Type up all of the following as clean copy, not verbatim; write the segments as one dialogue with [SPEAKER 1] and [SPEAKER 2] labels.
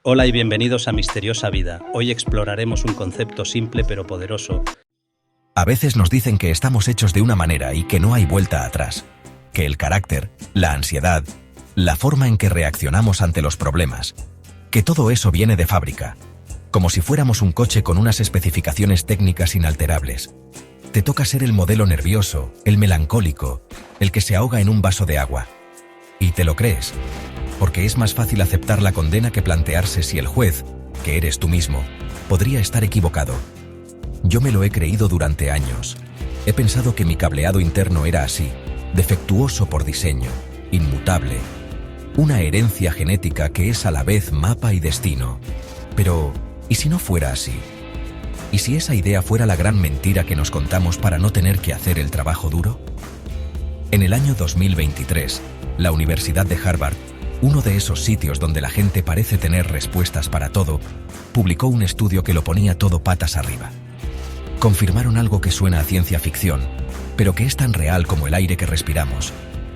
[SPEAKER 1] Hola y bienvenidos a Misteriosa Vida. Hoy exploraremos un concepto simple pero poderoso.
[SPEAKER 2] A veces nos dicen que estamos hechos de una manera y que no hay vuelta atrás. Que el carácter, la ansiedad, la forma en que reaccionamos ante los problemas, que todo eso viene de fábrica, como si fuéramos un coche con unas especificaciones técnicas inalterables. Te toca ser el modelo nervioso, el melancólico, el que se ahoga en un vaso de agua. Y te lo crees, porque es más fácil aceptar la condena que plantearse si el juez, que eres tú mismo, podría estar equivocado. Yo me lo he creído durante años. He pensado que mi cableado interno era así, defectuoso por diseño, inmutable. Una herencia genética que es a la vez mapa y destino. Pero, ¿y si no fuera así? ¿Y si esa idea fuera la gran mentira que nos contamos para no tener que hacer el trabajo duro? En el año 2023, la Universidad de Harvard, uno de esos sitios donde la gente parece tener respuestas para todo, publicó un estudio que lo ponía todo patas arriba. Confirmaron algo que suena a ciencia ficción, pero que es tan real como el aire que respiramos.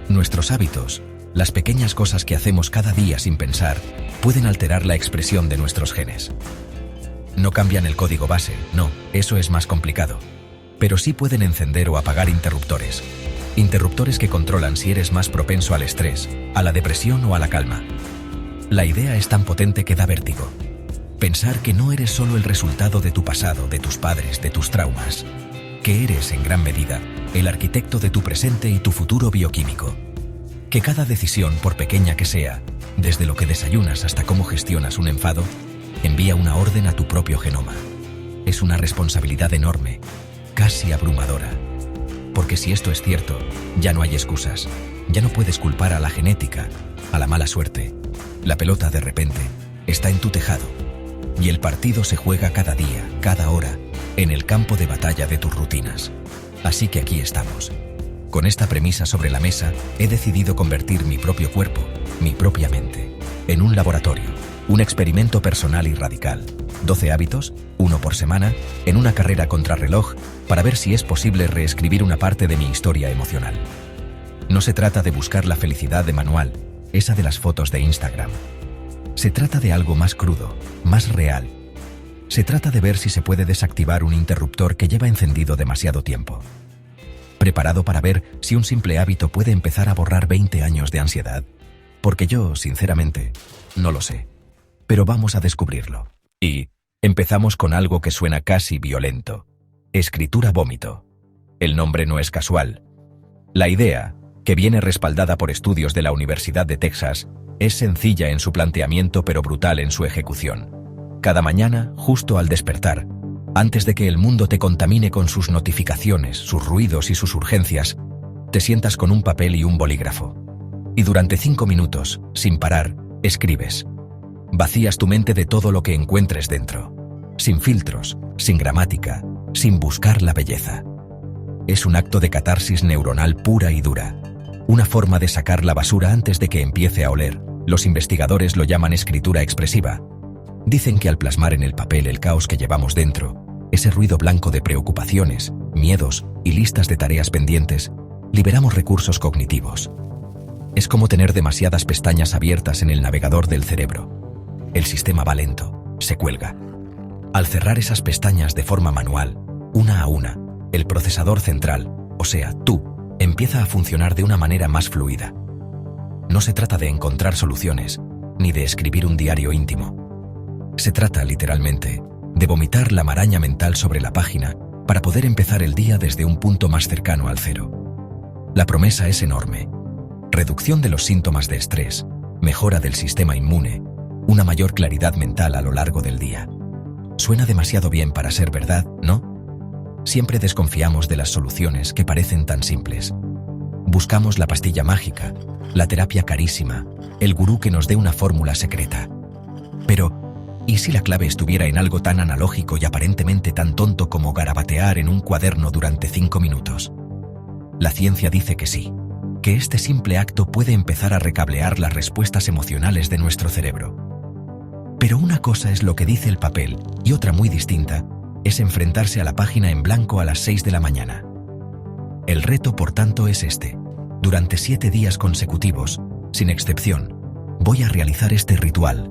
[SPEAKER 2] Nuestros hábitos, las pequeñas cosas que hacemos cada día sin pensar, pueden alterar la expresión de nuestros genes. No cambian el código base, no, eso es más complicado. Pero sí pueden encender o apagar interruptores. Interruptores que controlan si eres más propenso al estrés, a la depresión o a la calma. La idea es tan potente que da vértigo. Pensar que no eres solo el resultado de tu pasado, de tus padres, de tus traumas. Que eres, en gran medida, el arquitecto de tu presente y tu futuro bioquímico. Que cada decisión, por pequeña que sea, desde lo que desayunas hasta cómo gestionas un enfado, envía una orden a tu propio genoma. Es una responsabilidad enorme, casi abrumadora. Porque si esto es cierto, ya no hay excusas. Ya no puedes culpar a la genética, a la mala suerte. La pelota, de repente, está en tu tejado. Y el partido se juega cada día, cada hora, en el campo de batalla de tus rutinas. Así que aquí estamos. Con esta premisa sobre la mesa, he decidido convertir mi propio cuerpo, mi propia mente, en un laboratorio, un experimento personal y radical. 12 hábitos, uno por semana, en una carrera contrarreloj, para ver si es posible reescribir una parte de mi historia emocional. No se trata de buscar la felicidad de manual, esa de las fotos de Instagram. Se trata de algo más crudo, más real. Se trata de ver si se puede desactivar un interruptor que lleva encendido demasiado tiempo. ¿Preparado para ver si un simple hábito puede empezar a borrar 20 años de ansiedad? Porque yo, sinceramente, no lo sé. Pero vamos a descubrirlo. Y empezamos con algo que suena casi violento. Escritura vómito. El nombre no es casual. La idea, que viene respaldada por estudios de la Universidad de Texas, es sencilla en su planteamiento pero brutal en su ejecución. Cada mañana, justo al despertar, antes de que el mundo te contamine con sus notificaciones, sus ruidos y sus urgencias, te sientas con un papel y un bolígrafo. Y durante 5 minutos, sin parar, escribes. Vacías tu mente de todo lo que encuentres dentro. Sin filtros, sin gramática, sin buscar la belleza. Es un acto de catarsis neuronal pura y dura. Una forma de sacar la basura antes de que empiece a oler. Los investigadores lo llaman escritura expresiva. Dicen que al plasmar en el papel el caos que llevamos dentro, ese ruido blanco de preocupaciones, miedos y listas de tareas pendientes, liberamos recursos cognitivos. Es como tener demasiadas pestañas abiertas en el navegador del cerebro. El sistema va lento, se cuelga. Al cerrar esas pestañas de forma manual, una a una, el procesador central, o sea, tú, empieza a funcionar de una manera más fluida. No se trata de encontrar soluciones, ni de escribir un diario íntimo. Se trata, literalmente, de vomitar la maraña mental sobre la página para poder empezar el día desde un punto más cercano al cero. La promesa es enorme. Reducción de los síntomas de estrés, mejora del sistema inmune, una mayor claridad mental a lo largo del día. Suena demasiado bien para ser verdad, ¿no? Siempre desconfiamos de las soluciones que parecen tan simples. Buscamos la pastilla mágica, la terapia carísima, el gurú que nos dé una fórmula secreta. Pero, ¿y si la clave estuviera en algo tan analógico y aparentemente tan tonto como garabatear en un cuaderno durante 5 minutos? La ciencia dice que sí, que este simple acto puede empezar a recablear las respuestas emocionales de nuestro cerebro. Pero una cosa es lo que dice el papel y otra muy distinta es enfrentarse a la página en blanco a las 6 de la mañana. El reto, por tanto, es este. Durante 7 días consecutivos, sin excepción, voy a realizar este ritual.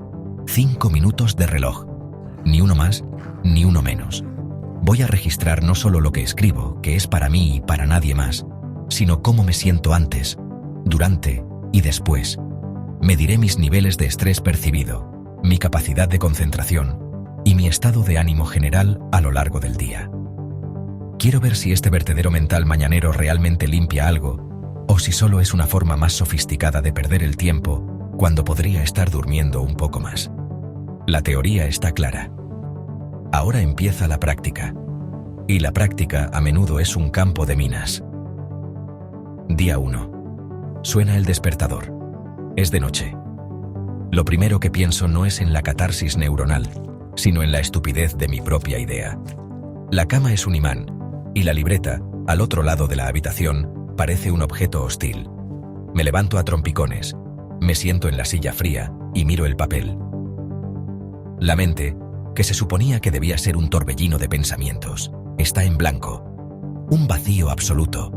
[SPEAKER 2] 5 minutos de reloj. Ni uno más, ni uno menos. Voy a registrar no solo lo que escribo, que es para mí y para nadie más, sino cómo me siento antes, durante y después. Mediré mis niveles de estrés percibido, mi capacidad de concentración y mi estado de ánimo general a lo largo del día. Quiero ver si este vertedero mental mañanero realmente limpia algo, o si solo es una forma más sofisticada de perder el tiempo cuando podría estar durmiendo un poco más. La teoría está clara. Ahora empieza la práctica. Y la práctica a menudo es un campo de minas. Día 1. Suena el despertador. Es de noche. Lo primero que pienso no es en la catarsis neuronal, sino en la estupidez de mi propia idea. La cama es un imán, y la libreta, al otro lado de la habitación, parece un objeto hostil. Me levanto a trompicones, me siento en la silla fría y miro el papel. La mente, que se suponía que debía ser un torbellino de pensamientos, está en blanco. Un vacío absoluto.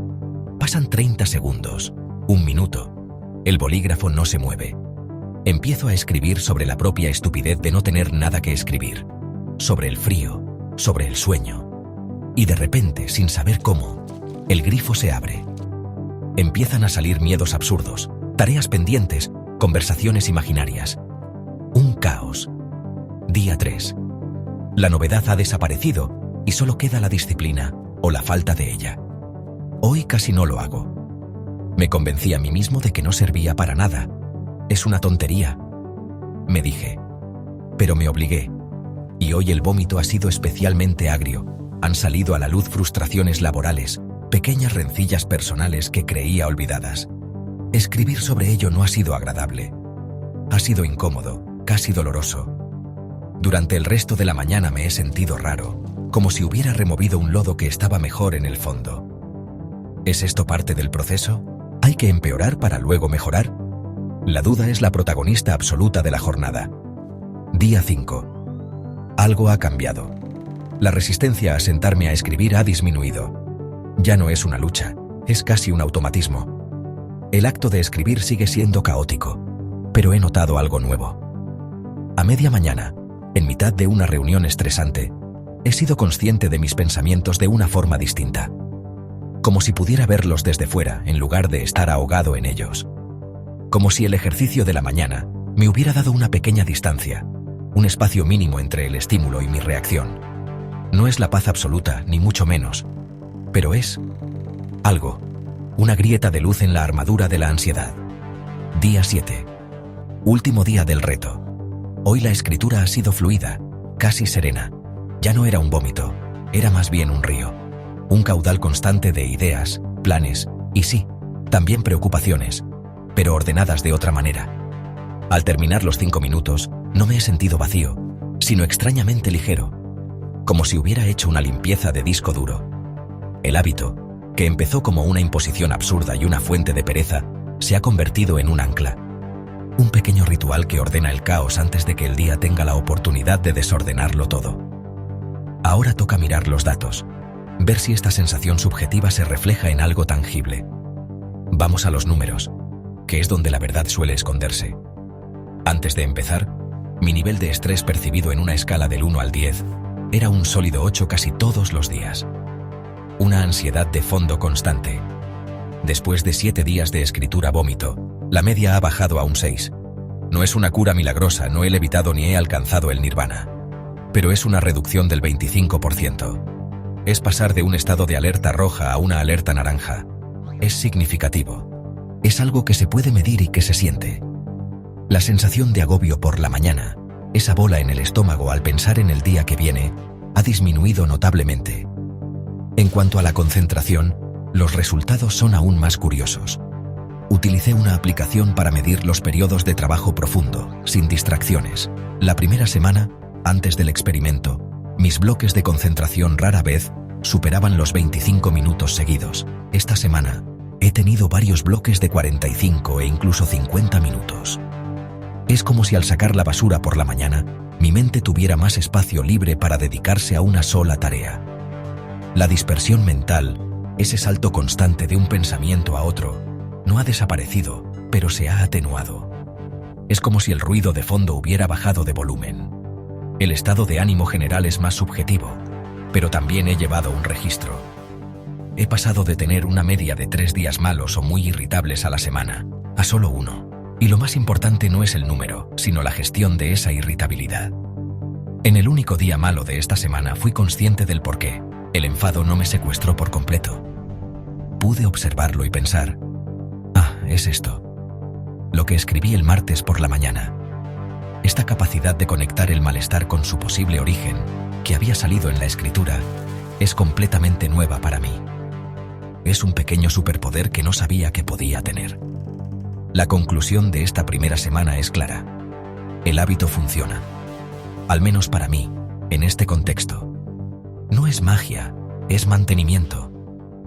[SPEAKER 2] Pasan 30 segundos, un minuto. El bolígrafo no se mueve. Empiezo a escribir sobre la propia estupidez de no tener nada que escribir, sobre el frío, sobre el sueño. Y de repente, sin saber cómo, el grifo se abre. Empiezan a salir miedos absurdos, tareas pendientes, conversaciones imaginarias. Un caos. Día 3. La novedad ha desaparecido y solo queda la disciplina o la falta de ella. Hoy casi no lo hago. Me convencí a mí mismo de que no servía para nada. Es una tontería, me dije. Pero me obligué. Y hoy el vómito ha sido especialmente agrio. Han salido a la luz frustraciones laborales, pequeñas rencillas personales que creía olvidadas. Escribir sobre ello no ha sido agradable. Ha sido incómodo, casi doloroso. Durante el resto de la mañana me he sentido raro, como si hubiera removido un lodo que estaba mejor en el fondo. ¿Es esto parte del proceso? ¿Hay que empeorar para luego mejorar? La duda es la protagonista absoluta de la jornada. Día 5. Algo ha cambiado. La resistencia a sentarme a escribir ha disminuido. Ya no es una lucha, es casi un automatismo. El acto de escribir sigue siendo caótico, pero he notado algo nuevo. A media mañana, en mitad de una reunión estresante, he sido consciente de mis pensamientos de una forma distinta. Como si pudiera verlos desde fuera en lugar de estar ahogado en ellos. Como si el ejercicio de la mañana me hubiera dado una pequeña distancia, un espacio mínimo entre el estímulo y mi reacción. No es la paz absoluta, ni mucho menos, pero es algo, una grieta de luz en la armadura de la ansiedad. Día 7. Último día del reto. Hoy la escritura ha sido fluida, casi serena. Ya no era un vómito, era más bien un río. Un caudal constante de ideas, planes y sí, también preocupaciones, pero ordenadas de otra manera. Al terminar los 5 minutos, no me he sentido vacío, sino extrañamente ligero, como si hubiera hecho una limpieza de disco duro. El hábito, que empezó como una imposición absurda y una fuente de pereza, se ha convertido en un ancla. Un pequeño ritual que ordena el caos antes de que el día tenga la oportunidad de desordenarlo todo. Ahora toca mirar los datos, ver si esta sensación subjetiva se refleja en algo tangible. Vamos a los números, que es donde la verdad suele esconderse. Antes de empezar, mi nivel de estrés percibido en una escala del 1 al 10 era un sólido 8 casi todos los días. Una ansiedad de fondo constante. Después de 7 días de escritura vómito, la media ha bajado a un 6. No es una cura milagrosa, no he levitado ni he alcanzado el nirvana. Pero es una reducción del 25%. Es pasar de un estado de alerta roja a una alerta naranja. Es significativo. Es algo que se puede medir y que se siente. La sensación de agobio por la mañana, esa bola en el estómago al pensar en el día que viene, ha disminuido notablemente. En cuanto a la concentración, los resultados son aún más curiosos. Utilicé una aplicación para medir los periodos de trabajo profundo, sin distracciones. La primera semana, antes del experimento, mis bloques de concentración rara vez superaban los 25 minutos seguidos. Esta semana, he tenido varios bloques de 45 e incluso 50 minutos. Es como si al sacar la basura por la mañana, mi mente tuviera más espacio libre para dedicarse a una sola tarea. La dispersión mental, ese salto constante de un pensamiento a otro, no ha desaparecido, pero se ha atenuado. Es como si el ruido de fondo hubiera bajado de volumen. El estado de ánimo general es más subjetivo, pero también he llevado un registro. He pasado de tener una media de 3 días malos o muy irritables a la semana, a solo 1. Y lo más importante no es el número, sino la gestión de esa irritabilidad. En el único día malo de esta semana fui consciente del porqué. El enfado no me secuestró por completo. Pude observarlo y pensar, es esto. Lo que escribí el martes por la mañana. Esta capacidad de conectar el malestar con su posible origen, que había salido en la escritura, es completamente nueva para mí. Es un pequeño superpoder que no sabía que podía tener. La conclusión de esta primera semana es clara. El hábito funciona. Al menos para mí, en este contexto. No es magia, es mantenimiento.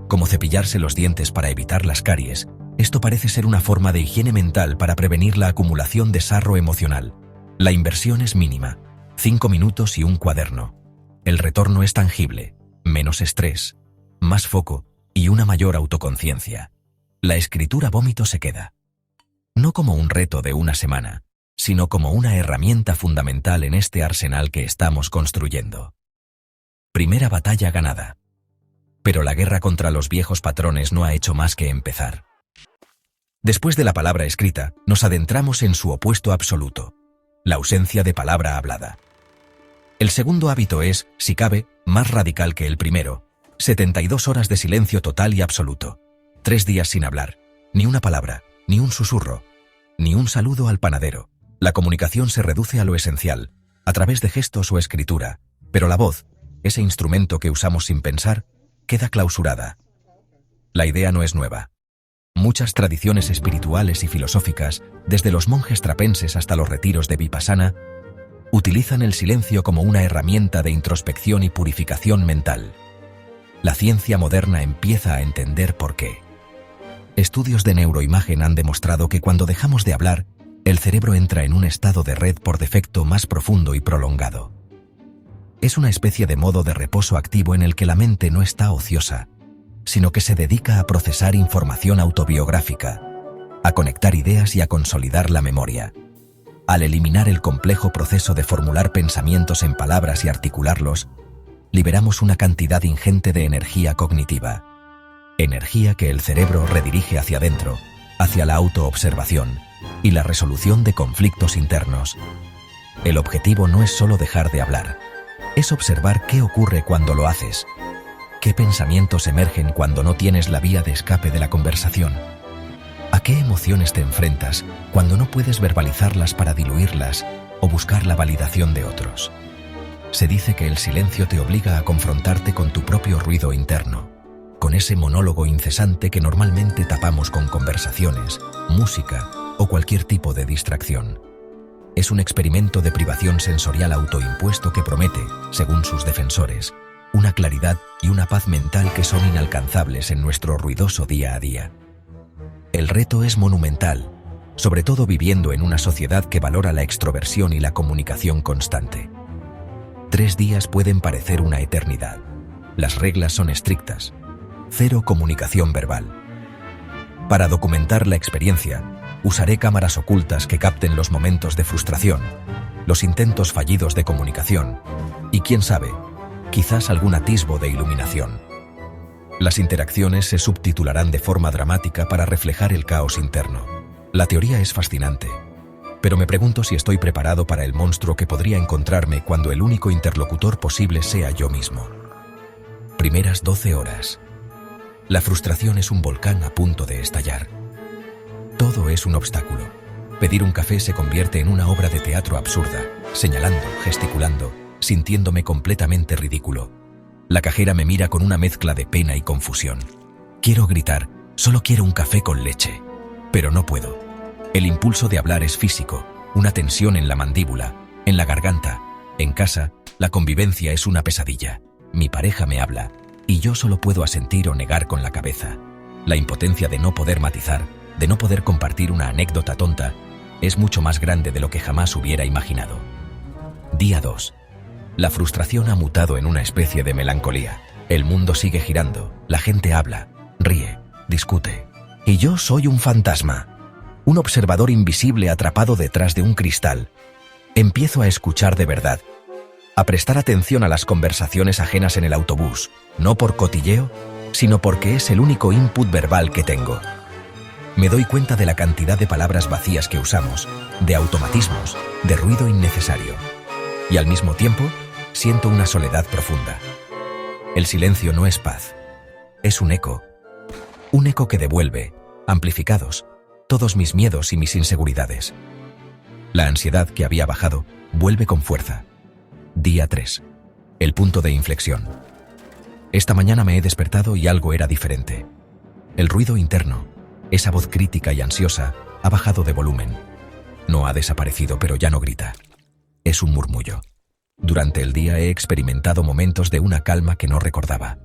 [SPEAKER 2] Como cepillarse los dientes para evitar las caries, esto parece ser una forma de higiene mental para prevenir la acumulación de sarro emocional. La inversión es mínima, 5 minutos y un cuaderno. El retorno es tangible, menos estrés, más foco y una mayor autoconciencia. La escritura vómito se queda. No como un reto de una semana, sino como una herramienta fundamental en este arsenal que estamos construyendo. Primera batalla ganada. Pero la guerra contra los viejos patrones no ha hecho más que empezar. Después de la palabra escrita, nos adentramos en su opuesto absoluto, la ausencia de palabra hablada. El segundo hábito es, si cabe, más radical que el primero: 72 horas de silencio total y absoluto. 3 días sin hablar, ni una palabra, ni un susurro, ni un saludo al panadero. La comunicación se reduce a lo esencial, a través de gestos o escritura, pero la voz, ese instrumento que usamos sin pensar, queda clausurada. La idea no es nueva. Muchas tradiciones espirituales y filosóficas, desde los monjes trapenses hasta los retiros de Vipassana, utilizan el silencio como una herramienta de introspección y purificación mental. La ciencia moderna empieza a entender por qué. Estudios de neuroimagen han demostrado que cuando dejamos de hablar, el cerebro entra en un estado de red por defecto más profundo y prolongado. Es una especie de modo de reposo activo en el que la mente no está ociosa, sino que se dedica a procesar información autobiográfica, a conectar ideas y a consolidar la memoria. Al eliminar el complejo proceso de formular pensamientos en palabras y articularlos, liberamos una cantidad ingente de energía cognitiva. Energía que el cerebro redirige hacia adentro, hacia la autoobservación y la resolución de conflictos internos. El objetivo no es solo dejar de hablar, es observar qué ocurre cuando lo haces. ¿Qué pensamientos emergen cuando no tienes la vía de escape de la conversación? ¿A qué emociones te enfrentas cuando no puedes verbalizarlas para diluirlas o buscar la validación de otros? Se dice que el silencio te obliga a confrontarte con tu propio ruido interno, con ese monólogo incesante que normalmente tapamos con conversaciones, música o cualquier tipo de distracción. Es un experimento de privación sensorial autoimpuesto que promete, según sus defensores, una claridad y una paz mental que son inalcanzables en nuestro ruidoso día a día. El reto es monumental, sobre todo viviendo en una sociedad que valora la extroversión y la comunicación constante. 3 días pueden parecer una eternidad. Las reglas son estrictas. 0 comunicación verbal. Para documentar la experiencia, usaré cámaras ocultas que capten los momentos de frustración, los intentos fallidos de comunicación y, quién sabe, quizás algún atisbo de iluminación. Las interacciones se subtitularán de forma dramática para reflejar el caos interno. La teoría es fascinante, pero me pregunto si estoy preparado para el monstruo que podría encontrarme cuando el único interlocutor posible sea yo mismo. Primeras 12 horas. La frustración es un volcán a punto de estallar. Todo es un obstáculo. Pedir un café se convierte en una obra de teatro absurda, señalando, gesticulando, sintiéndome completamente ridículo. La cajera me mira con una mezcla de pena y confusión. Quiero gritar, solo quiero un café con leche, pero no puedo. El impulso de hablar es físico, una tensión en la mandíbula, en la garganta. En casa, la convivencia es una pesadilla. Mi pareja me habla, y yo solo puedo asentir o negar con la cabeza. La impotencia de no poder matizar, de no poder compartir una anécdota tonta, es mucho más grande de lo que jamás hubiera imaginado. Día 2. La frustración ha mutado en una especie de melancolía. El mundo sigue girando, la gente habla, ríe, discute. Y yo soy un fantasma. un observador invisible atrapado detrás de un cristal. Empiezo a escuchar de verdad, a prestar atención a las conversaciones ajenas en el autobús, no por cotilleo, sino porque es el único input verbal que tengo. Me doy cuenta de la cantidad de palabras vacías que usamos, de automatismos, de ruido innecesario. Y al mismo tiempo, siento una soledad profunda. El silencio no es paz, es un eco que devuelve, amplificados, todos mis miedos y mis inseguridades. La ansiedad que había bajado vuelve con fuerza. Día 3. El punto de inflexión. Esta mañana me he despertado y algo era diferente. El ruido interno, esa voz crítica y ansiosa, ha bajado de volumen. No ha desaparecido, pero ya no grita. Es un murmullo. Durante el día he experimentado momentos de una calma que no recordaba.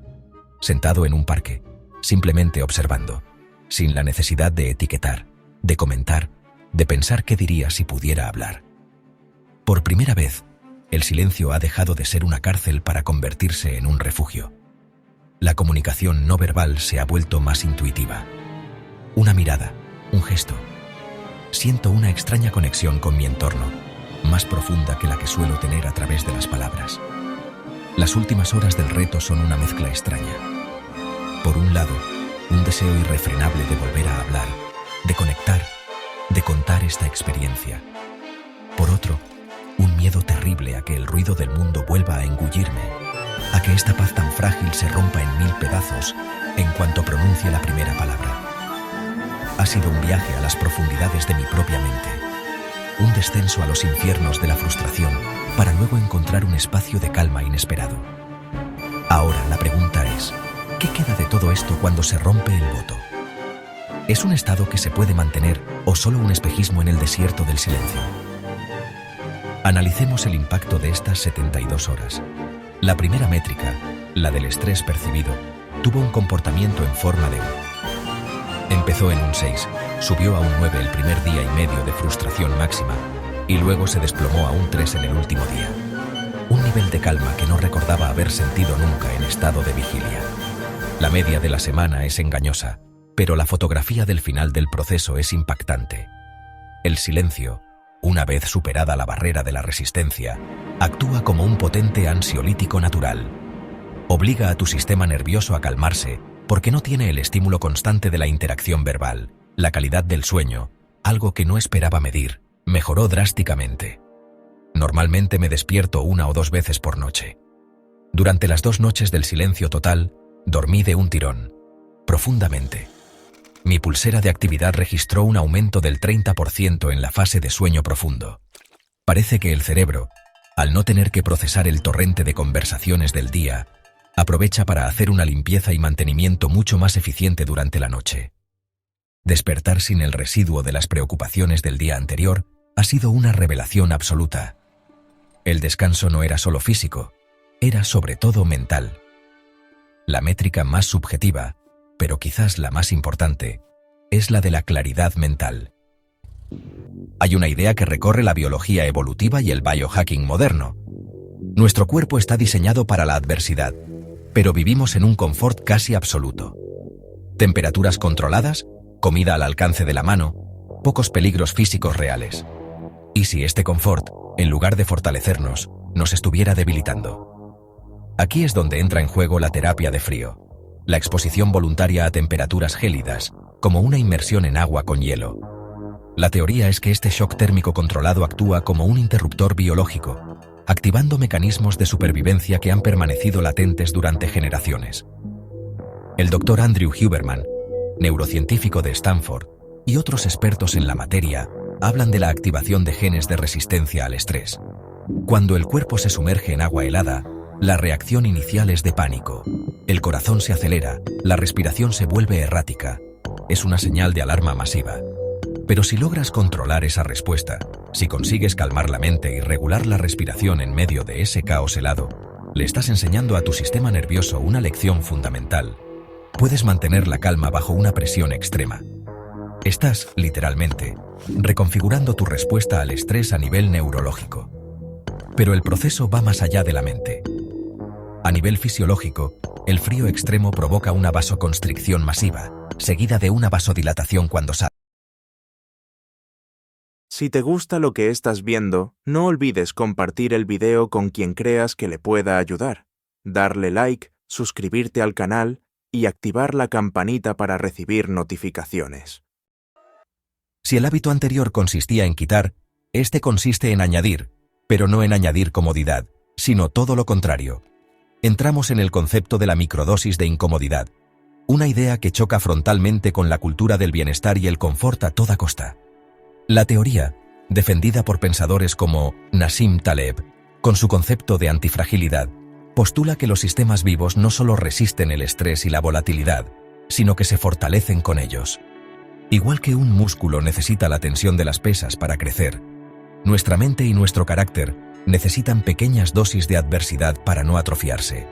[SPEAKER 2] Sentado en un parque, simplemente observando, sin la necesidad de etiquetar, de comentar, de pensar qué diría si pudiera hablar. Por primera vez, el silencio ha dejado de ser una cárcel para convertirse en un refugio. La comunicación no verbal se ha vuelto más intuitiva. Una mirada, un gesto. Siento una extraña conexión con mi entorno, más profunda que la que suelo tener a través de las palabras. Las últimas horas del reto son una mezcla extraña. Por un lado, un deseo irrefrenable de volver a hablar, de conectar, de contar esta experiencia. Por otro, un miedo terrible a que el ruido del mundo vuelva a engullirme, a que esta paz tan frágil se rompa en 1000 pedazos en cuanto pronuncie la primera palabra. Ha sido un viaje a las profundidades de mi propia mente, un descenso a los infiernos de la frustración para luego encontrar un espacio de calma inesperado. Ahora la pregunta es, ¿qué queda de todo esto cuando se rompe el voto? ¿Es un estado que se puede mantener o solo un espejismo en el desierto del silencio? Analicemos el impacto de estas 72 horas. La primera métrica, la del estrés percibido, tuvo un comportamiento en forma de U. Empezó en un 6, subió a un 9 el primer día y medio de frustración máxima, y luego se desplomó a un 3 en el último día. Un nivel de calma que no recordaba haber sentido nunca en estado de vigilia. La media de la semana es engañosa, pero la fotografía del final del proceso es impactante. El silencio, una vez superada la barrera de la resistencia, actúa como un potente ansiolítico natural. Obliga a tu sistema nervioso a calmarse porque no tiene el estímulo constante de la interacción verbal. La calidad del sueño, algo que no esperaba medir, mejoró drásticamente. Normalmente me despierto 1 o 2 veces por noche. Durante las 2 noches del silencio total, dormí de un tirón, profundamente. Mi pulsera de actividad registró un aumento del 30% en la fase de sueño profundo. Parece que el cerebro, al no tener que procesar el torrente de conversaciones del día, aprovecha para hacer una limpieza y mantenimiento mucho más eficiente durante la noche. Despertar sin el residuo de las preocupaciones del día anterior ha sido una revelación absoluta. El descanso no era solo físico, era sobre todo mental. La métrica más subjetiva, pero quizás la más importante, es la de la claridad mental. Hay una idea que recorre la biología evolutiva y el biohacking moderno. Nuestro cuerpo está diseñado para la adversidad, pero vivimos en un confort casi absoluto. Temperaturas controladas, comida al alcance de la mano, pocos peligros físicos reales. ¿Y si este confort, en lugar de fortalecernos, nos estuviera debilitando? Aquí es donde entra en juego la terapia de frío. La exposición voluntaria a temperaturas gélidas, como una inmersión en agua con hielo. La teoría es que este shock térmico controlado actúa como un interruptor biológico, activando mecanismos de supervivencia que han permanecido latentes durante generaciones. El Dr. Andrew Huberman, neurocientífico de Stanford, y otros expertos en la materia, hablan de la activación de genes de resistencia al estrés. Cuando el cuerpo se sumerge en agua helada, la reacción inicial es de pánico. El corazón se acelera, la respiración se vuelve errática. Es una señal de alarma masiva. Pero si logras controlar esa respuesta, si consigues calmar la mente y regular la respiración en medio de ese caos helado, le estás enseñando a tu sistema nervioso una lección fundamental. Puedes mantener la calma bajo una presión extrema. Estás, literalmente, reconfigurando tu respuesta al estrés a nivel neurológico. Pero el proceso va más allá de la mente. A nivel fisiológico, el frío extremo provoca una vasoconstricción masiva, seguida de una vasodilatación cuando sale.
[SPEAKER 3] Si te gusta lo que estás viendo, no olvides compartir el video con quien creas que le pueda ayudar, darle like, suscribirte al canal y activar la campanita para recibir notificaciones.
[SPEAKER 2] Si el hábito anterior consistía en quitar, este consiste en añadir, pero no en añadir comodidad, sino todo lo contrario. Entramos en el concepto de la microdosis de incomodidad, una idea que choca frontalmente con la cultura del bienestar y el confort a toda costa. La teoría, defendida por pensadores como Nassim Taleb, con su concepto de antifragilidad, postula que los sistemas vivos no solo resisten el estrés y la volatilidad, sino que se fortalecen con ellos. Igual que un músculo necesita la tensión de las pesas para crecer, nuestra mente y nuestro carácter necesitan pequeñas dosis de adversidad para no atrofiarse.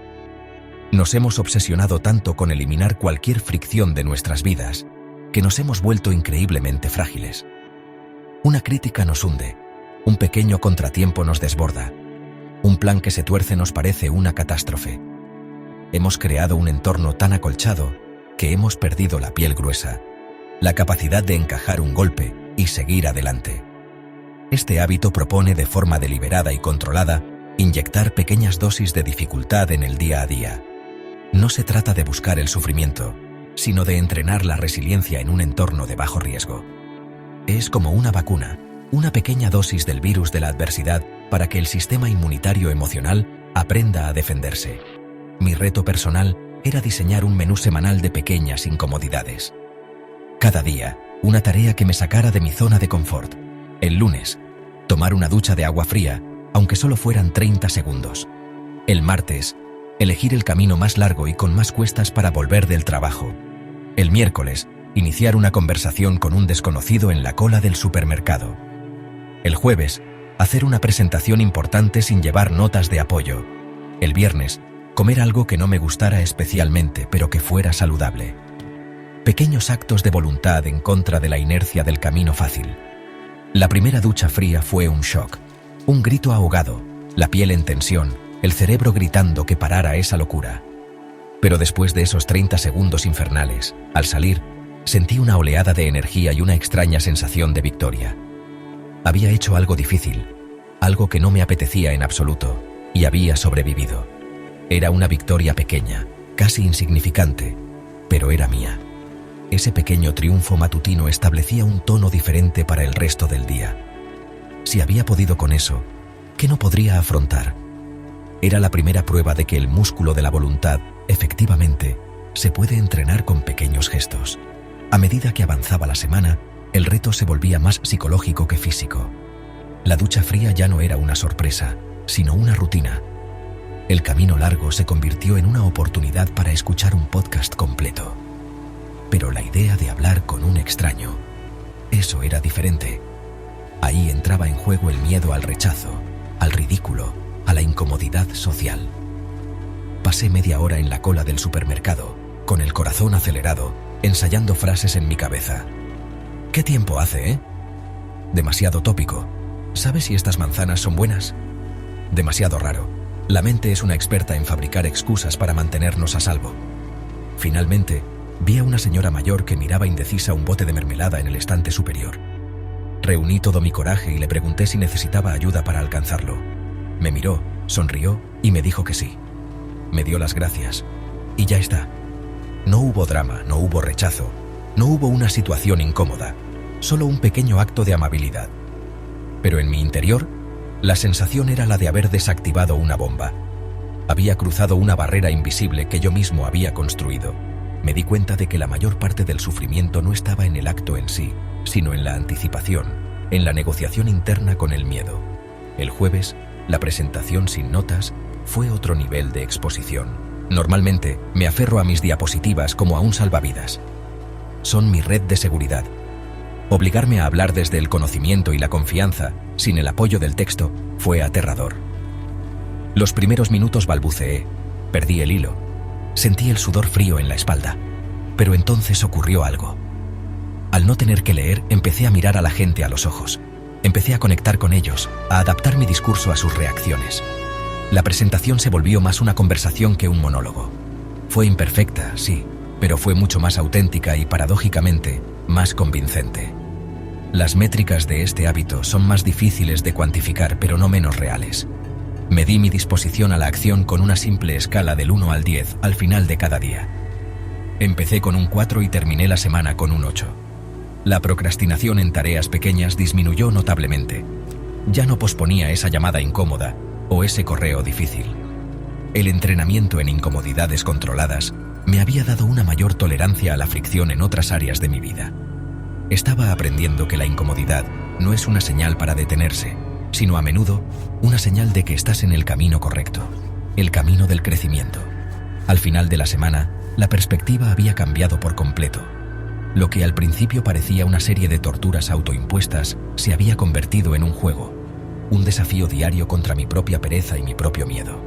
[SPEAKER 2] Nos hemos obsesionado tanto con eliminar cualquier fricción de nuestras vidas, que nos hemos vuelto increíblemente frágiles. Una crítica nos hunde, un pequeño contratiempo nos desborda, un plan que se tuerce nos parece una catástrofe. Hemos creado un entorno tan acolchado que hemos perdido la piel gruesa, la capacidad de encajar un golpe y seguir adelante. Este hábito propone de forma deliberada y controlada inyectar pequeñas dosis de dificultad en el día a día. No se trata de buscar el sufrimiento, sino de entrenar la resiliencia en un entorno de bajo riesgo. Es como una vacuna, una pequeña dosis del virus de la adversidad para que el sistema inmunitario emocional aprenda a defenderse. Mi reto personal era diseñar un menú semanal de pequeñas incomodidades. Cada día, una tarea que me sacara de mi zona de confort. El lunes, tomar una ducha de agua fría, aunque solo fueran 30 segundos. El martes, elegir el camino más largo y con más cuestas para volver del trabajo. El miércoles, iniciar una conversación con un desconocido en la cola del supermercado. El jueves, hacer una presentación importante sin llevar notas de apoyo. El viernes, comer algo que no me gustara especialmente, pero que fuera saludable. Pequeños actos de voluntad en contra de la inercia del camino fácil. La primera ducha fría fue un shock, un grito ahogado, la piel en tensión, el cerebro gritando que parara esa locura. Pero después de esos 30 segundos infernales, al salir, sentí una oleada de energía y una extraña sensación de victoria. Había hecho algo difícil, algo que no me apetecía en absoluto, y había sobrevivido. Era una victoria pequeña, casi insignificante, pero era mía. Ese pequeño triunfo matutino establecía un tono diferente para el resto del día. Si había podido con eso, ¿qué no podría afrontar? Era la primera prueba de que el músculo de la voluntad, efectivamente, se puede entrenar con pequeños gestos. A medida que avanzaba la semana, el reto se volvía más psicológico que físico. La ducha fría ya no era una sorpresa, sino una rutina. El camino largo se convirtió en una oportunidad para escuchar un podcast completo. Pero la idea de hablar con un extraño, eso era diferente. Ahí entraba en juego el miedo al rechazo, al ridículo, a la incomodidad social. Pasé media hora en la cola del supermercado, con el corazón acelerado, ensayando frases en mi cabeza. ¿Qué tiempo hace, eh? Demasiado tópico. ¿Sabes si estas manzanas son buenas? Demasiado raro. La mente es una experta en fabricar excusas para mantenernos a salvo. Finalmente, vi a una señora mayor que miraba indecisa un bote de mermelada en el estante superior. Reuní todo mi coraje y le pregunté si necesitaba ayuda para alcanzarlo. Me miró, sonrió y me dijo que sí. Me dio las gracias. Y ya está. No hubo drama, no hubo rechazo, no hubo una situación incómoda, solo un pequeño acto de amabilidad. Pero en mi interior, la sensación era la de haber desactivado una bomba. Había cruzado una barrera invisible que yo mismo había construido. Me di cuenta de que la mayor parte del sufrimiento no estaba en el acto en sí, sino en la anticipación, en la negociación interna con el miedo. El jueves, la presentación sin notas fue otro nivel de exposición. Normalmente, me aferro a mis diapositivas como a un salvavidas. Son mi red de seguridad. Obligarme a hablar desde el conocimiento y la confianza, sin el apoyo del texto, fue aterrador. Los primeros minutos balbuceé, perdí el hilo. Sentí el sudor frío en la espalda, pero entonces ocurrió algo. Al no tener que leer, empecé a mirar a la gente a los ojos. Empecé a conectar con ellos, a adaptar mi discurso a sus reacciones. La presentación se volvió más una conversación que un monólogo. Fue imperfecta, sí, pero fue mucho más auténtica y, paradójicamente, más convincente. Las métricas de este hábito son más difíciles de cuantificar, pero no menos reales. Medí mi disposición a la acción con una simple escala del 1 al 10 al final de cada día. Empecé con un 4 y terminé la semana con un 8. La procrastinación en tareas pequeñas disminuyó notablemente. Ya no posponía esa llamada incómoda o ese correo difícil. El entrenamiento en incomodidades controladas me había dado una mayor tolerancia a la fricción en otras áreas de mi vida. Estaba aprendiendo que la incomodidad no es una señal para detenerse, sino a menudo una señal de que estás en el camino correcto, el camino del crecimiento. Al final de la semana, la perspectiva había cambiado por completo. Lo que al principio parecía una serie de torturas autoimpuestas se había convertido en un juego, un desafío diario contra mi propia pereza y mi propio miedo.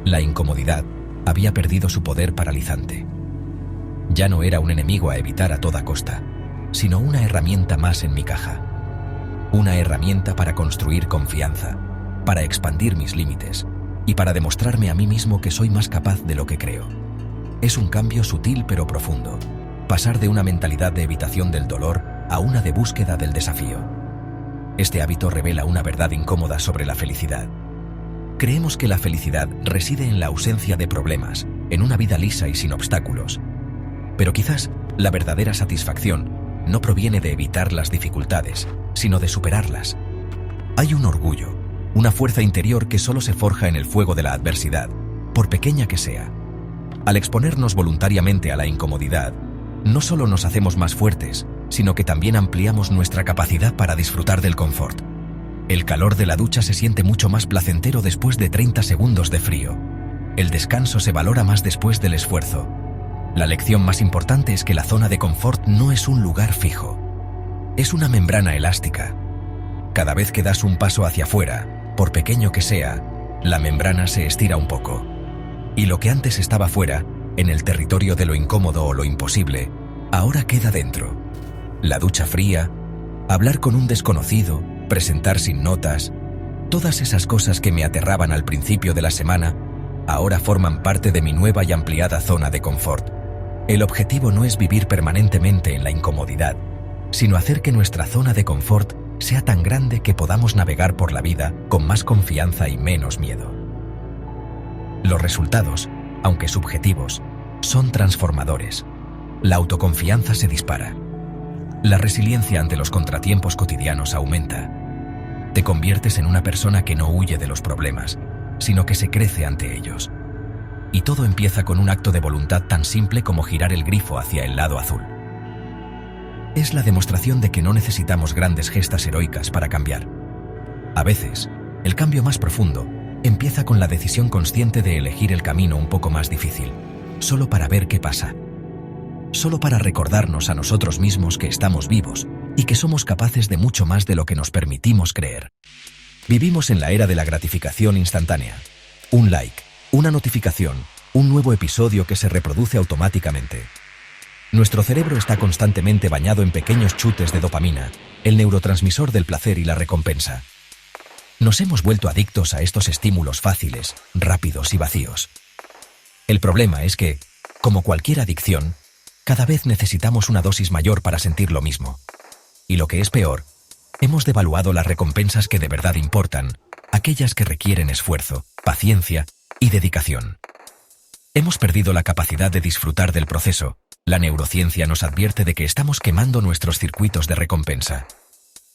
[SPEAKER 2] La incomodidad había perdido su poder paralizante. Ya no era un enemigo a evitar a toda costa, sino una herramienta más en mi caja. Una herramienta para construir confianza, para expandir mis límites y para demostrarme a mí mismo que soy más capaz de lo que creo. Es un cambio sutil pero profundo, pasar de una mentalidad de evitación del dolor a una de búsqueda del desafío. Este hábito revela una verdad incómoda sobre la felicidad. Creemos que la felicidad reside en la ausencia de problemas, en una vida lisa y sin obstáculos. Pero quizás la verdadera satisfacción no proviene de evitar las dificultades, sino de superarlas. Hay un orgullo, una fuerza interior que solo se forja en el fuego de la adversidad, por pequeña que sea. Al exponernos voluntariamente a la incomodidad, no solo nos hacemos más fuertes, sino que también ampliamos nuestra capacidad para disfrutar del confort. El calor de la ducha se siente mucho más placentero después de 30 segundos de frío. El descanso se valora más después del esfuerzo. La lección más importante es que la zona de confort no es un lugar fijo. Es una membrana elástica. Cada vez que das un paso hacia afuera, por pequeño que sea, la membrana se estira un poco. Y lo que antes estaba fuera, en el territorio de lo incómodo o lo imposible, ahora queda dentro. La ducha fría, hablar con un desconocido, presentar sin notas, todas esas cosas que me aterraban al principio de la semana, ahora forman parte de mi nueva y ampliada zona de confort. El objetivo no es vivir permanentemente en la incomodidad, sino hacer que nuestra zona de confort sea tan grande que podamos navegar por la vida con más confianza y menos miedo. Los resultados, aunque subjetivos, son transformadores. La autoconfianza se dispara. La resiliencia ante los contratiempos cotidianos aumenta. Te conviertes en una persona que no huye de los problemas, sino que se crece ante ellos. Y todo empieza con un acto de voluntad tan simple como girar el grifo hacia el lado azul. Es la demostración de que no necesitamos grandes gestas heroicas para cambiar. A veces, el cambio más profundo empieza con la decisión consciente de elegir el camino un poco más difícil, solo para ver qué pasa. Solo para recordarnos a nosotros mismos que estamos vivos y que somos capaces de mucho más de lo que nos permitimos creer. Vivimos en la era de la gratificación instantánea. Un like, una notificación, un nuevo episodio que se reproduce automáticamente. Nuestro cerebro está constantemente bañado en pequeños chutes de dopamina, el neurotransmisor del placer y la recompensa. Nos hemos vuelto adictos a estos estímulos fáciles, rápidos y vacíos. El problema es que, como cualquier adicción, cada vez necesitamos una dosis mayor para sentir lo mismo. Y lo que es peor, hemos devaluado las recompensas que de verdad importan, aquellas que requieren esfuerzo, paciencia y dedicación. Hemos perdido la capacidad de disfrutar del proceso. La neurociencia nos advierte de que estamos quemando nuestros circuitos de recompensa.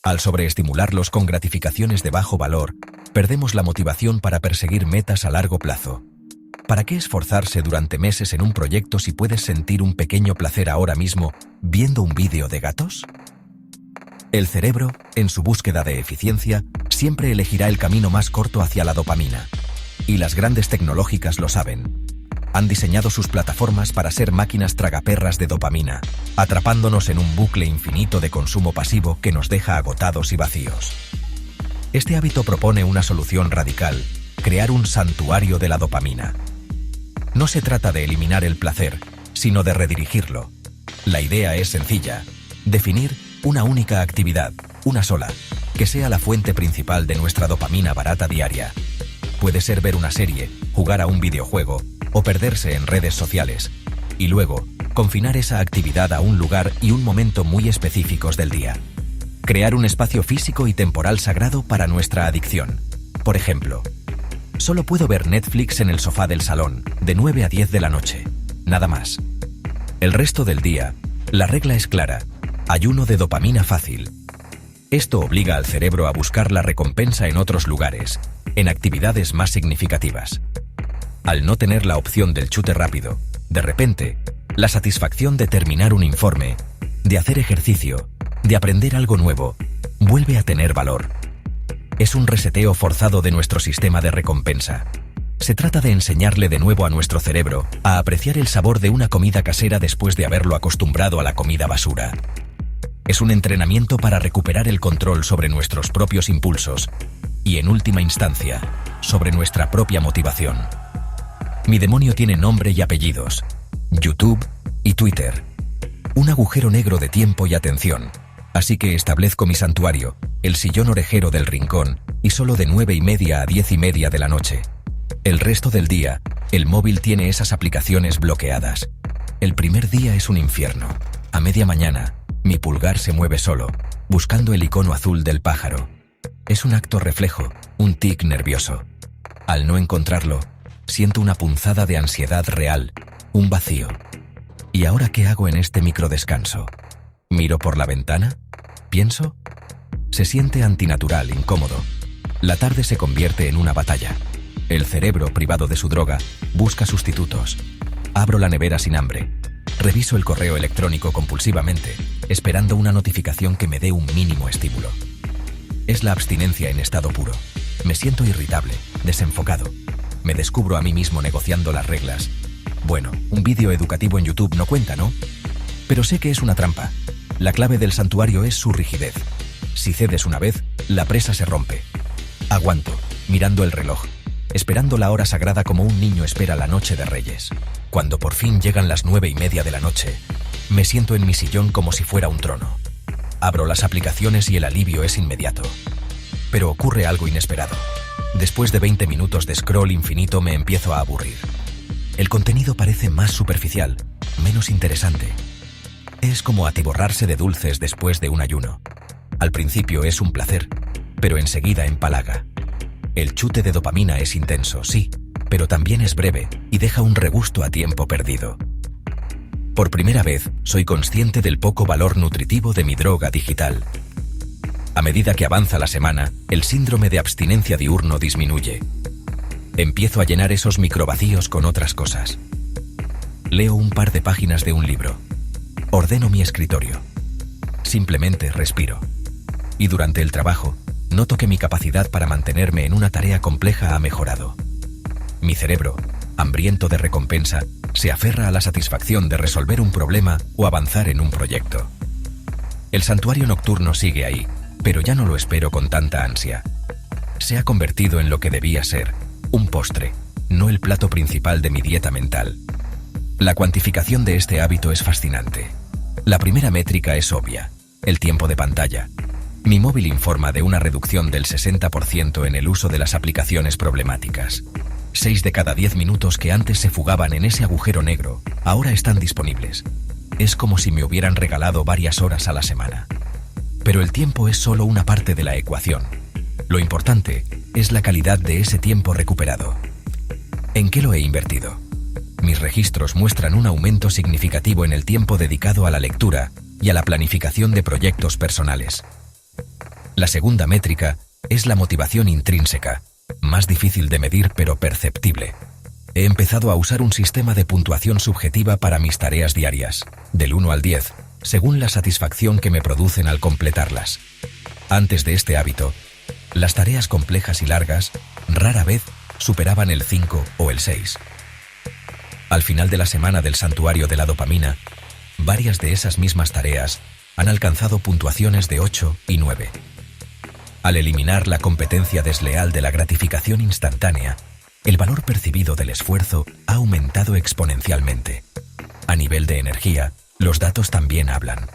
[SPEAKER 2] Al sobreestimularlos con gratificaciones de bajo valor, perdemos la motivación para perseguir metas a largo plazo. ¿Para qué esforzarse durante meses en un proyecto si puedes sentir un pequeño placer ahora mismo viendo un vídeo de gatos? El cerebro, en su búsqueda de eficiencia, siempre elegirá el camino más corto hacia la dopamina. Y las grandes tecnológicas lo saben. Han diseñado sus plataformas para ser máquinas tragaperras de dopamina, atrapándonos en un bucle infinito de consumo pasivo que nos deja agotados y vacíos. Este hábito propone una solución radical: crear un santuario de la dopamina. No se trata de eliminar el placer, sino de redirigirlo. La idea es sencilla: definir una única actividad, una sola, que sea la fuente principal de nuestra dopamina barata diaria. Puede ser ver una serie, jugar a un videojuego o perderse en redes sociales. Y luego, confinar esa actividad a un lugar y un momento muy específicos del día. Crear un espacio físico y temporal sagrado para nuestra adicción. Por ejemplo, solo puedo ver Netflix en el sofá del salón, de 9 a 10 de la noche. Nada más. El resto del día, la regla es clara: ayuno de dopamina fácil. Esto obliga al cerebro a buscar la recompensa en otros lugares, en actividades más significativas. Al no tener la opción del chute rápido, de repente, la satisfacción de terminar un informe, de hacer ejercicio, de aprender algo nuevo, vuelve a tener valor. Es un reseteo forzado de nuestro sistema de recompensa. Se trata de enseñarle de nuevo a nuestro cerebro a apreciar el sabor de una comida casera después de haberlo acostumbrado a la comida basura. Es un entrenamiento para recuperar el control sobre nuestros propios impulsos y, en última instancia, sobre nuestra propia motivación. Mi demonio tiene nombre y apellidos: YouTube y Twitter. Un agujero negro de tiempo y atención. Así que establezco mi santuario, el sillón orejero del rincón, y solo de 9:30 a 10:30 de la noche. El resto del día, el móvil tiene esas aplicaciones bloqueadas. El primer día es un infierno. A media mañana, mi pulgar se mueve solo, buscando el icono azul del pájaro. Es un acto reflejo, un tic nervioso. Al no encontrarlo, siento una punzada de ansiedad real, un vacío. ¿Y ahora qué hago en este microdescanso? ¿Miro por la ventana? ¿Pienso? Se siente antinatural, incómodo. La tarde se convierte en una batalla. El cerebro, privado de su droga, busca sustitutos. Abro la nevera sin hambre. Reviso el correo electrónico compulsivamente, esperando una notificación que me dé un mínimo estímulo. Es la abstinencia en estado puro. Me siento irritable, desenfocado. Me descubro a mí mismo negociando las reglas. Bueno, un vídeo educativo en YouTube no cuenta, ¿no? Pero sé que es una trampa. La clave del santuario es su rigidez. Si cedes una vez, la presa se rompe. Aguanto, mirando el reloj, esperando la hora sagrada como un niño espera la noche de Reyes. Cuando por fin llegan las 9:30 de la noche, me siento en mi sillón como si fuera un trono. Abro las aplicaciones y el alivio es inmediato. Pero ocurre algo inesperado. Después de 20 minutos de scroll infinito me empiezo a aburrir. El contenido parece más superficial, menos interesante. Es como atiborrarse de dulces después de un ayuno. Al principio es un placer, pero enseguida empalaga. El chute de dopamina es intenso, sí, pero también es breve y deja un regusto a tiempo perdido. Por primera vez, soy consciente del poco valor nutritivo de mi droga digital. A medida que avanza la semana, el síndrome de abstinencia diurno disminuye. Empiezo a llenar esos microvacíos con otras cosas. Leo un par de páginas de un libro. Ordeno mi escritorio. Simplemente respiro. Y durante el trabajo, noto que mi capacidad para mantenerme en una tarea compleja ha mejorado. Mi cerebro, hambriento de recompensa, se aferra a la satisfacción de resolver un problema o avanzar en un proyecto. El santuario nocturno sigue ahí, pero ya no lo espero con tanta ansia. Se ha convertido en lo que debía ser, un postre, no el plato principal de mi dieta mental. La cuantificación de este hábito es fascinante. La primera métrica es obvia: el tiempo de pantalla. Mi móvil informa de una reducción del 60% en el uso de las aplicaciones problemáticas. 6 de cada 10 minutos que antes se fugaban en ese agujero negro, ahora están disponibles. Es como si me hubieran regalado varias horas a la semana. Pero el tiempo es solo una parte de la ecuación. Lo importante es la calidad de ese tiempo recuperado. ¿En qué lo he invertido? Mis registros muestran un aumento significativo en el tiempo dedicado a la lectura y a la planificación de proyectos personales. La segunda métrica es la motivación intrínseca, más difícil de medir pero perceptible. He empezado a usar un sistema de puntuación subjetiva para mis tareas diarias, del 1 al 10, según la satisfacción que me producen al completarlas. Antes de este hábito, las tareas complejas y largas rara vez superaban el 5 o el 6. Al final de la semana del santuario de la dopamina, varias de esas mismas tareas han alcanzado puntuaciones de 8 y 9. Al eliminar la competencia desleal de la gratificación instantánea, el valor percibido del esfuerzo ha aumentado exponencialmente. A nivel de energía, los datos también hablan.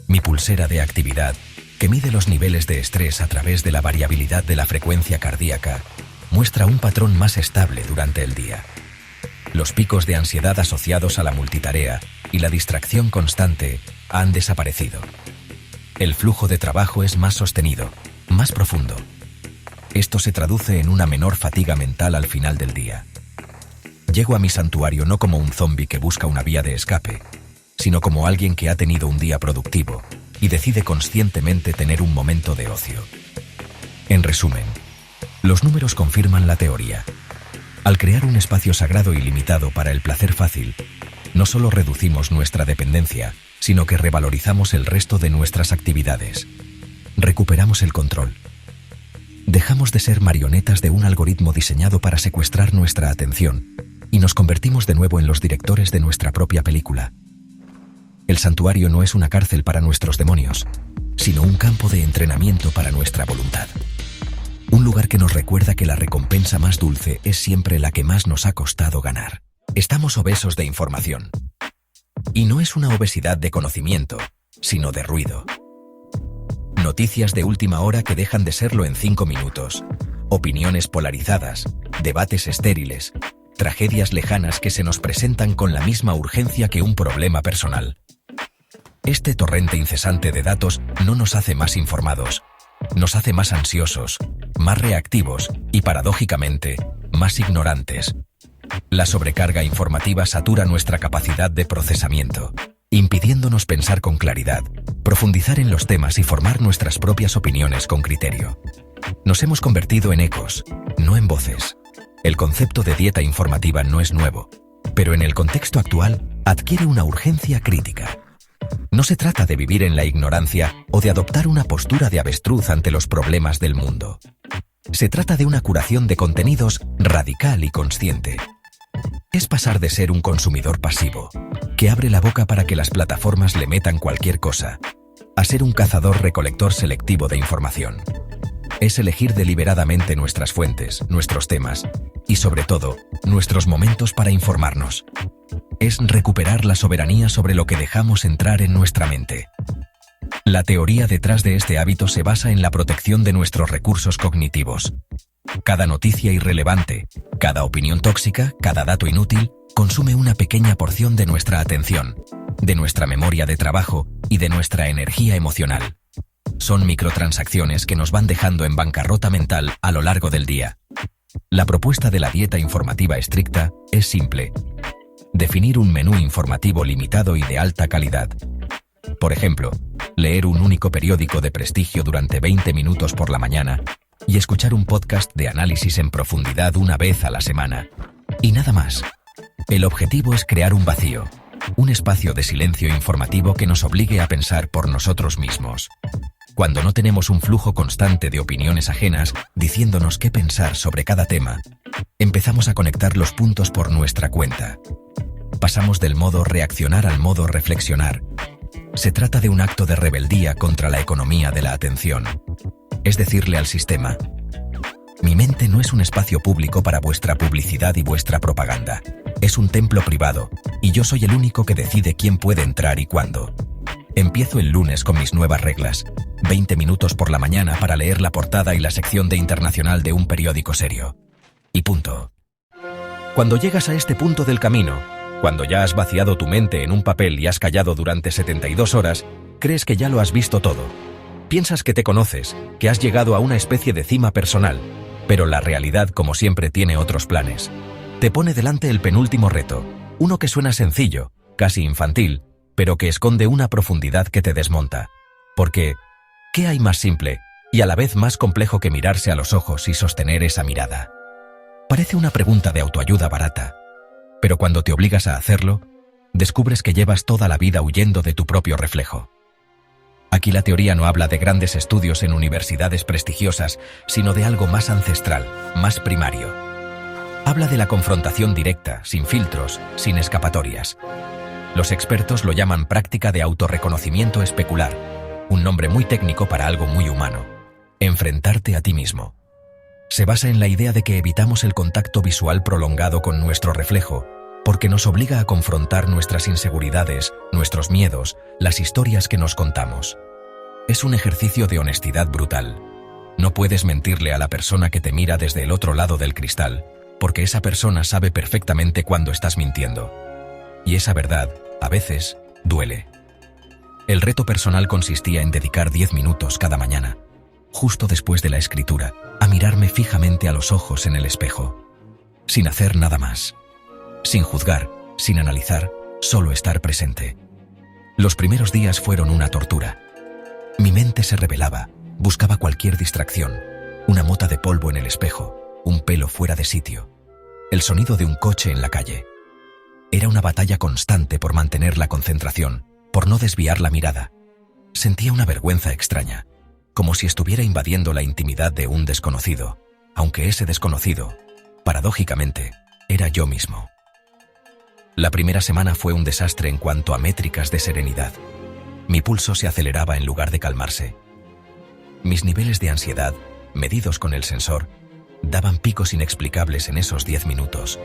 [SPEAKER 2] Mi pulsera de actividad, que mide los niveles de estrés a través de la variabilidad de la frecuencia cardíaca, muestra un patrón más estable durante el día. Los picos de ansiedad asociados a la multitarea y la distracción constante han desaparecido. El flujo de trabajo es más sostenido, más profundo. Esto se traduce en una menor fatiga mental al final del día. Llego a mi santuario no como un zombi que busca una vía de escape, sino como alguien que ha tenido un día productivo y decide conscientemente tener un momento de ocio. En resumen, los números confirman la teoría. Al crear un espacio sagrado y limitado para el placer fácil, no solo reducimos nuestra dependencia, sino que revalorizamos el resto de nuestras actividades. Recuperamos el control. Dejamos de ser marionetas de un algoritmo diseñado para secuestrar nuestra atención y nos convertimos de nuevo en los directores de nuestra propia película. El santuario no es una cárcel para nuestros demonios, sino un campo de entrenamiento para nuestra voluntad. Un lugar que nos recuerda que la recompensa más dulce es siempre la que más nos ha costado ganar. Estamos obesos de información. Y no es una obesidad de conocimiento, sino de ruido. Noticias de última hora que dejan de serlo en 5 minutos. Opiniones polarizadas, debates estériles, tragedias lejanas que se nos presentan con la misma urgencia que un problema personal. Este torrente incesante de datos no nos hace más informados, nos hace más ansiosos, más reactivos y, paradójicamente, más ignorantes. La sobrecarga informativa satura nuestra capacidad de procesamiento, impidiéndonos pensar con claridad, profundizar en los temas y formar nuestras propias opiniones con criterio. Nos hemos convertido en ecos, no en voces. El concepto de dieta informativa no es nuevo, pero en el contexto actual adquiere una urgencia crítica. No se trata de vivir en la ignorancia o de adoptar una postura de avestruz ante los problemas del mundo. Se trata de una curación de contenidos radical y consciente. Es pasar de ser un consumidor pasivo, que abre la boca para que las plataformas le metan cualquier cosa, a ser un cazador-recolector selectivo de información. Es elegir deliberadamente nuestras fuentes, nuestros temas y, sobre todo, nuestros momentos para informarnos. Es recuperar la soberanía sobre lo que dejamos entrar en nuestra mente. La teoría detrás de este hábito se basa en la protección de nuestros recursos cognitivos. Cada noticia irrelevante, cada opinión tóxica, cada dato inútil, consume una pequeña porción de nuestra atención, de nuestra memoria de trabajo y de nuestra energía emocional. Son microtransacciones que nos van dejando en bancarrota mental a lo largo del día. La propuesta de la dieta informativa estricta es simple. Definir un menú informativo limitado y de alta calidad. Por ejemplo, leer un único periódico de prestigio durante 20 minutos por la mañana y escuchar un podcast de análisis en profundidad una vez a la semana. Y nada más. El objetivo es crear un vacío, un espacio de silencio informativo que nos obligue a pensar por nosotros mismos. Cuando no tenemos un flujo constante de opiniones ajenas diciéndonos qué pensar sobre cada tema, empezamos a conectar los puntos por nuestra cuenta. Pasamos del modo reaccionar al modo reflexionar. Se trata de un acto de rebeldía contra la economía de la atención. Es decirle al sistema: mi mente no es un espacio público para vuestra publicidad y vuestra propaganda. Es un templo privado, y yo soy el único que decide quién puede entrar y cuándo. Empiezo el lunes con mis nuevas reglas. 20 minutos por la mañana para leer la portada y la sección de internacional de un periódico serio. Y punto. Cuando llegas a este punto del camino, cuando ya has vaciado tu mente en un papel y has callado durante 72 horas, crees que ya lo has visto todo. Piensas que te conoces, que has llegado a una especie de cima personal, pero la realidad, como siempre, tiene otros planes. Te pone delante el penúltimo reto, uno que suena sencillo, casi infantil, pero que esconde una profundidad que te desmonta. Porque, ¿qué hay más simple y a la vez más complejo que mirarse a los ojos y sostener esa mirada? Parece una pregunta de autoayuda barata, pero cuando te obligas a hacerlo, descubres que llevas toda la vida huyendo de tu propio reflejo. Aquí la teoría no habla de grandes estudios en universidades prestigiosas, sino de algo más ancestral, más primario. Habla de la confrontación directa, sin filtros, sin escapatorias. Los expertos lo llaman práctica de autorreconocimiento especular, un nombre muy técnico para algo muy humano. Enfrentarte a ti mismo. Se basa en la idea de que evitamos el contacto visual prolongado con nuestro reflejo, porque nos obliga a confrontar nuestras inseguridades, nuestros miedos, las historias que nos contamos. Es un ejercicio de honestidad brutal. No puedes mentirle a la persona que te mira desde el otro lado del cristal, porque esa persona sabe perfectamente cuándo estás mintiendo. Y esa verdad, A veces, duele. El reto personal consistía en dedicar 10 minutos cada mañana, justo después de la escritura, a mirarme fijamente a los ojos en el espejo, sin hacer nada más, sin juzgar, sin analizar, solo estar presente. Los primeros días fueron una tortura. Mi mente se rebelaba, buscaba cualquier distracción, una mota de polvo en el espejo, un pelo fuera de sitio, el sonido de un coche en la calle. Era una batalla constante por mantener la concentración, por no desviar la mirada. Sentía una vergüenza extraña, como si estuviera invadiendo la intimidad de un desconocido, aunque ese desconocido, paradójicamente, era yo mismo. La primera semana fue un desastre en cuanto a métricas de serenidad. Mi pulso se aceleraba en lugar de calmarse. Mis niveles de ansiedad, medidos con el sensor, daban picos inexplicables en esos 10 minutos.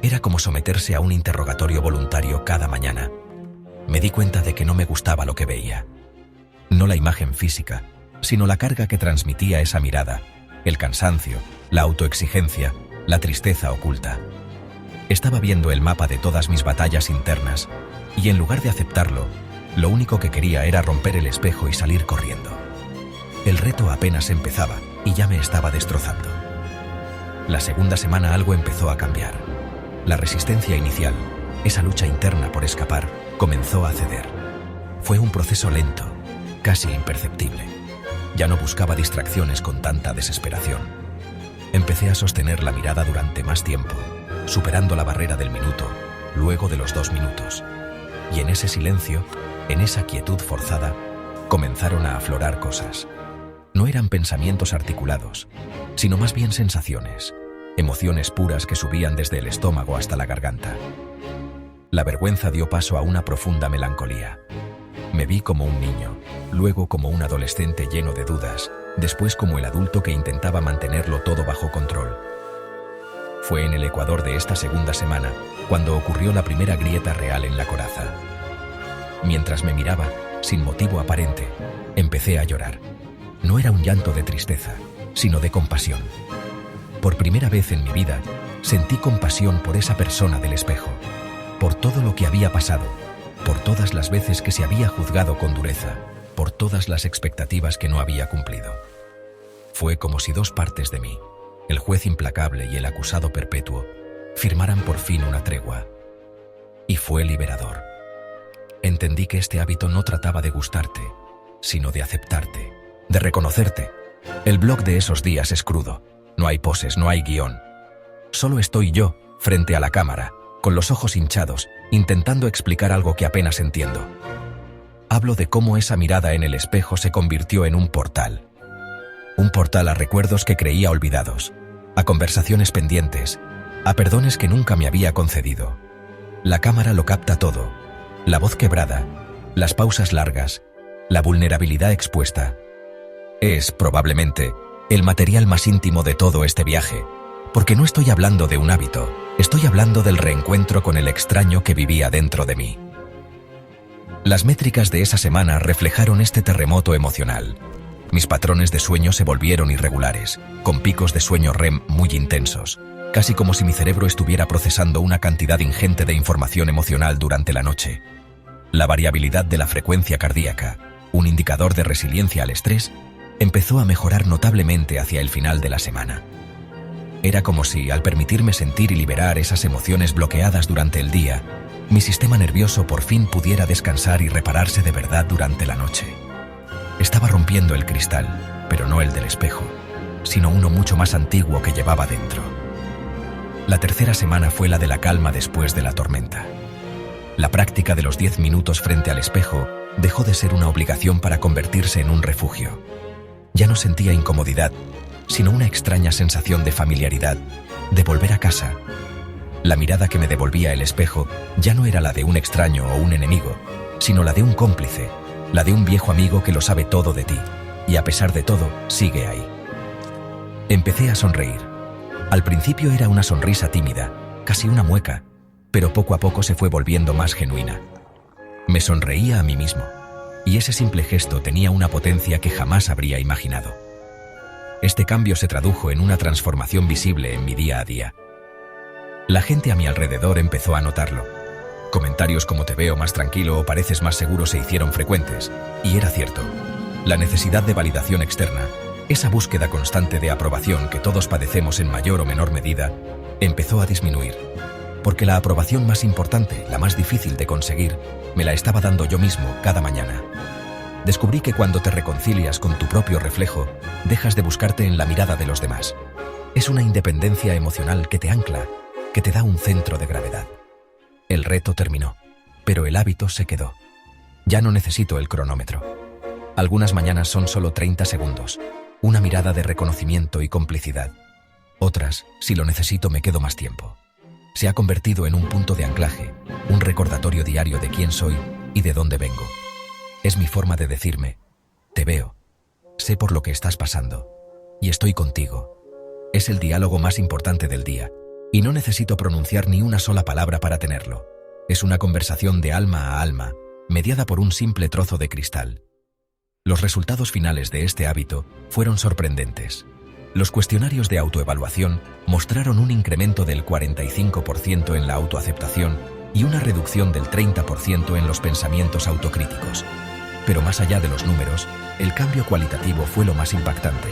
[SPEAKER 2] Era como someterse a un interrogatorio voluntario cada mañana. Me di cuenta de que no me gustaba lo que veía. No la imagen física, sino la carga que transmitía esa mirada, el cansancio, la autoexigencia, la tristeza oculta. Estaba viendo el mapa de todas mis batallas internas, y en lugar de aceptarlo, lo único que quería era romper el espejo y salir corriendo. El reto apenas empezaba, y ya me estaba destrozando. La segunda semana algo empezó a cambiar. La resistencia inicial, esa lucha interna por escapar, comenzó a ceder. Fue un proceso lento, casi imperceptible. Ya no buscaba distracciones con tanta desesperación. Empecé a sostener la mirada durante más tiempo, superando la barrera del minuto, luego de los 2 minutos. Y en ese silencio, en esa quietud forzada, comenzaron a aflorar cosas. No eran pensamientos articulados, sino más bien sensaciones, emociones puras que subían desde el estómago hasta la garganta. La vergüenza dio paso a una profunda melancolía. Me vi como un niño, luego como un adolescente lleno de dudas, después como el adulto que intentaba mantenerlo todo bajo control. Fue en el ecuador de esta segunda semana cuando ocurrió la primera grieta real en la coraza. Mientras me miraba, sin motivo aparente, empecé a llorar. No era un llanto de tristeza, sino de compasión. Por primera vez en mi vida, sentí compasión por esa persona del espejo, por todo lo que había pasado, por todas las veces que se había juzgado con dureza, por todas las expectativas que no había cumplido. Fue como si 2 partes de mí, el juez implacable y el acusado perpetuo, firmaran por fin una tregua. Y fue liberador. Entendí que este hábito no trataba de gustarte, sino de aceptarte, de reconocerte. El blog de esos días es crudo. No hay poses, no hay guión. Solo estoy yo, frente a la cámara, con los ojos hinchados, intentando explicar algo que apenas entiendo. Hablo de cómo esa mirada en el espejo se convirtió en un portal. Un portal a recuerdos que creía olvidados, a conversaciones pendientes, a perdones que nunca me había concedido. La cámara lo capta todo, la voz quebrada, las pausas largas, la vulnerabilidad expuesta. Es, probablemente, el material más íntimo de todo este viaje, porque no estoy hablando de un hábito, estoy hablando del reencuentro con el extraño que vivía dentro de mí. Las métricas de esa semana reflejaron este terremoto emocional. Mis patrones de sueño se volvieron irregulares, con picos de sueño REM muy intensos, casi como si mi cerebro estuviera procesando una cantidad ingente de información emocional durante la noche. La variabilidad de la frecuencia cardíaca, un indicador de resiliencia al estrés, empezó a mejorar notablemente hacia el final de la semana. Era como si, al permitirme sentir y liberar esas emociones bloqueadas durante el día, mi sistema nervioso por fin pudiera descansar y repararse de verdad durante la noche. Estaba rompiendo el cristal, pero no el del espejo, sino uno mucho más antiguo que llevaba dentro. La tercera semana fue la de la calma después de la tormenta. La práctica de los 10 minutos frente al espejo dejó de ser una obligación para convertirse en un refugio. Ya no sentía incomodidad, sino una extraña sensación de familiaridad, de volver a casa. La mirada que me devolvía el espejo ya no era la de un extraño o un enemigo, sino la de un cómplice, la de un viejo amigo que lo sabe todo de ti, y a pesar de todo, sigue ahí. Empecé a sonreír. Al principio era una sonrisa tímida, casi una mueca, pero poco a poco se fue volviendo más genuina. Me sonreía a mí mismo, y ese simple gesto tenía una potencia que jamás habría imaginado. Este cambio se tradujo en una transformación visible en mi día a día. La gente a mi alrededor empezó a notarlo. Comentarios como "te veo más tranquilo" o "pareces más seguro" se hicieron frecuentes. Y era cierto. La necesidad de validación externa, esa búsqueda constante de aprobación que todos padecemos en mayor o menor medida, empezó a disminuir. Porque la aprobación más importante, la más difícil de conseguir, me la estaba dando yo mismo cada mañana. Descubrí que cuando te reconcilias con tu propio reflejo, dejas de buscarte en la mirada de los demás. Es una independencia emocional que te ancla, que te da un centro de gravedad. El reto terminó, pero el hábito se quedó. Ya no necesito el cronómetro. Algunas mañanas son solo 30 segundos, una mirada de reconocimiento y complicidad. Otras, si lo necesito, me quedo más tiempo. Se ha convertido en un punto de anclaje, un recordatorio diario de quién soy y de dónde vengo. Es mi forma de decirme: te veo, sé por lo que estás pasando, y estoy contigo. Es el diálogo más importante del día, y no necesito pronunciar ni una sola palabra para tenerlo. Es una conversación de alma a alma, mediada por un simple trozo de cristal. Los resultados finales de este hábito fueron sorprendentes. Los cuestionarios de autoevaluación mostraron un incremento del 45% en la autoaceptación y una reducción del 30% en los pensamientos autocríticos. Pero más allá de los números, el cambio cualitativo fue lo más impactante.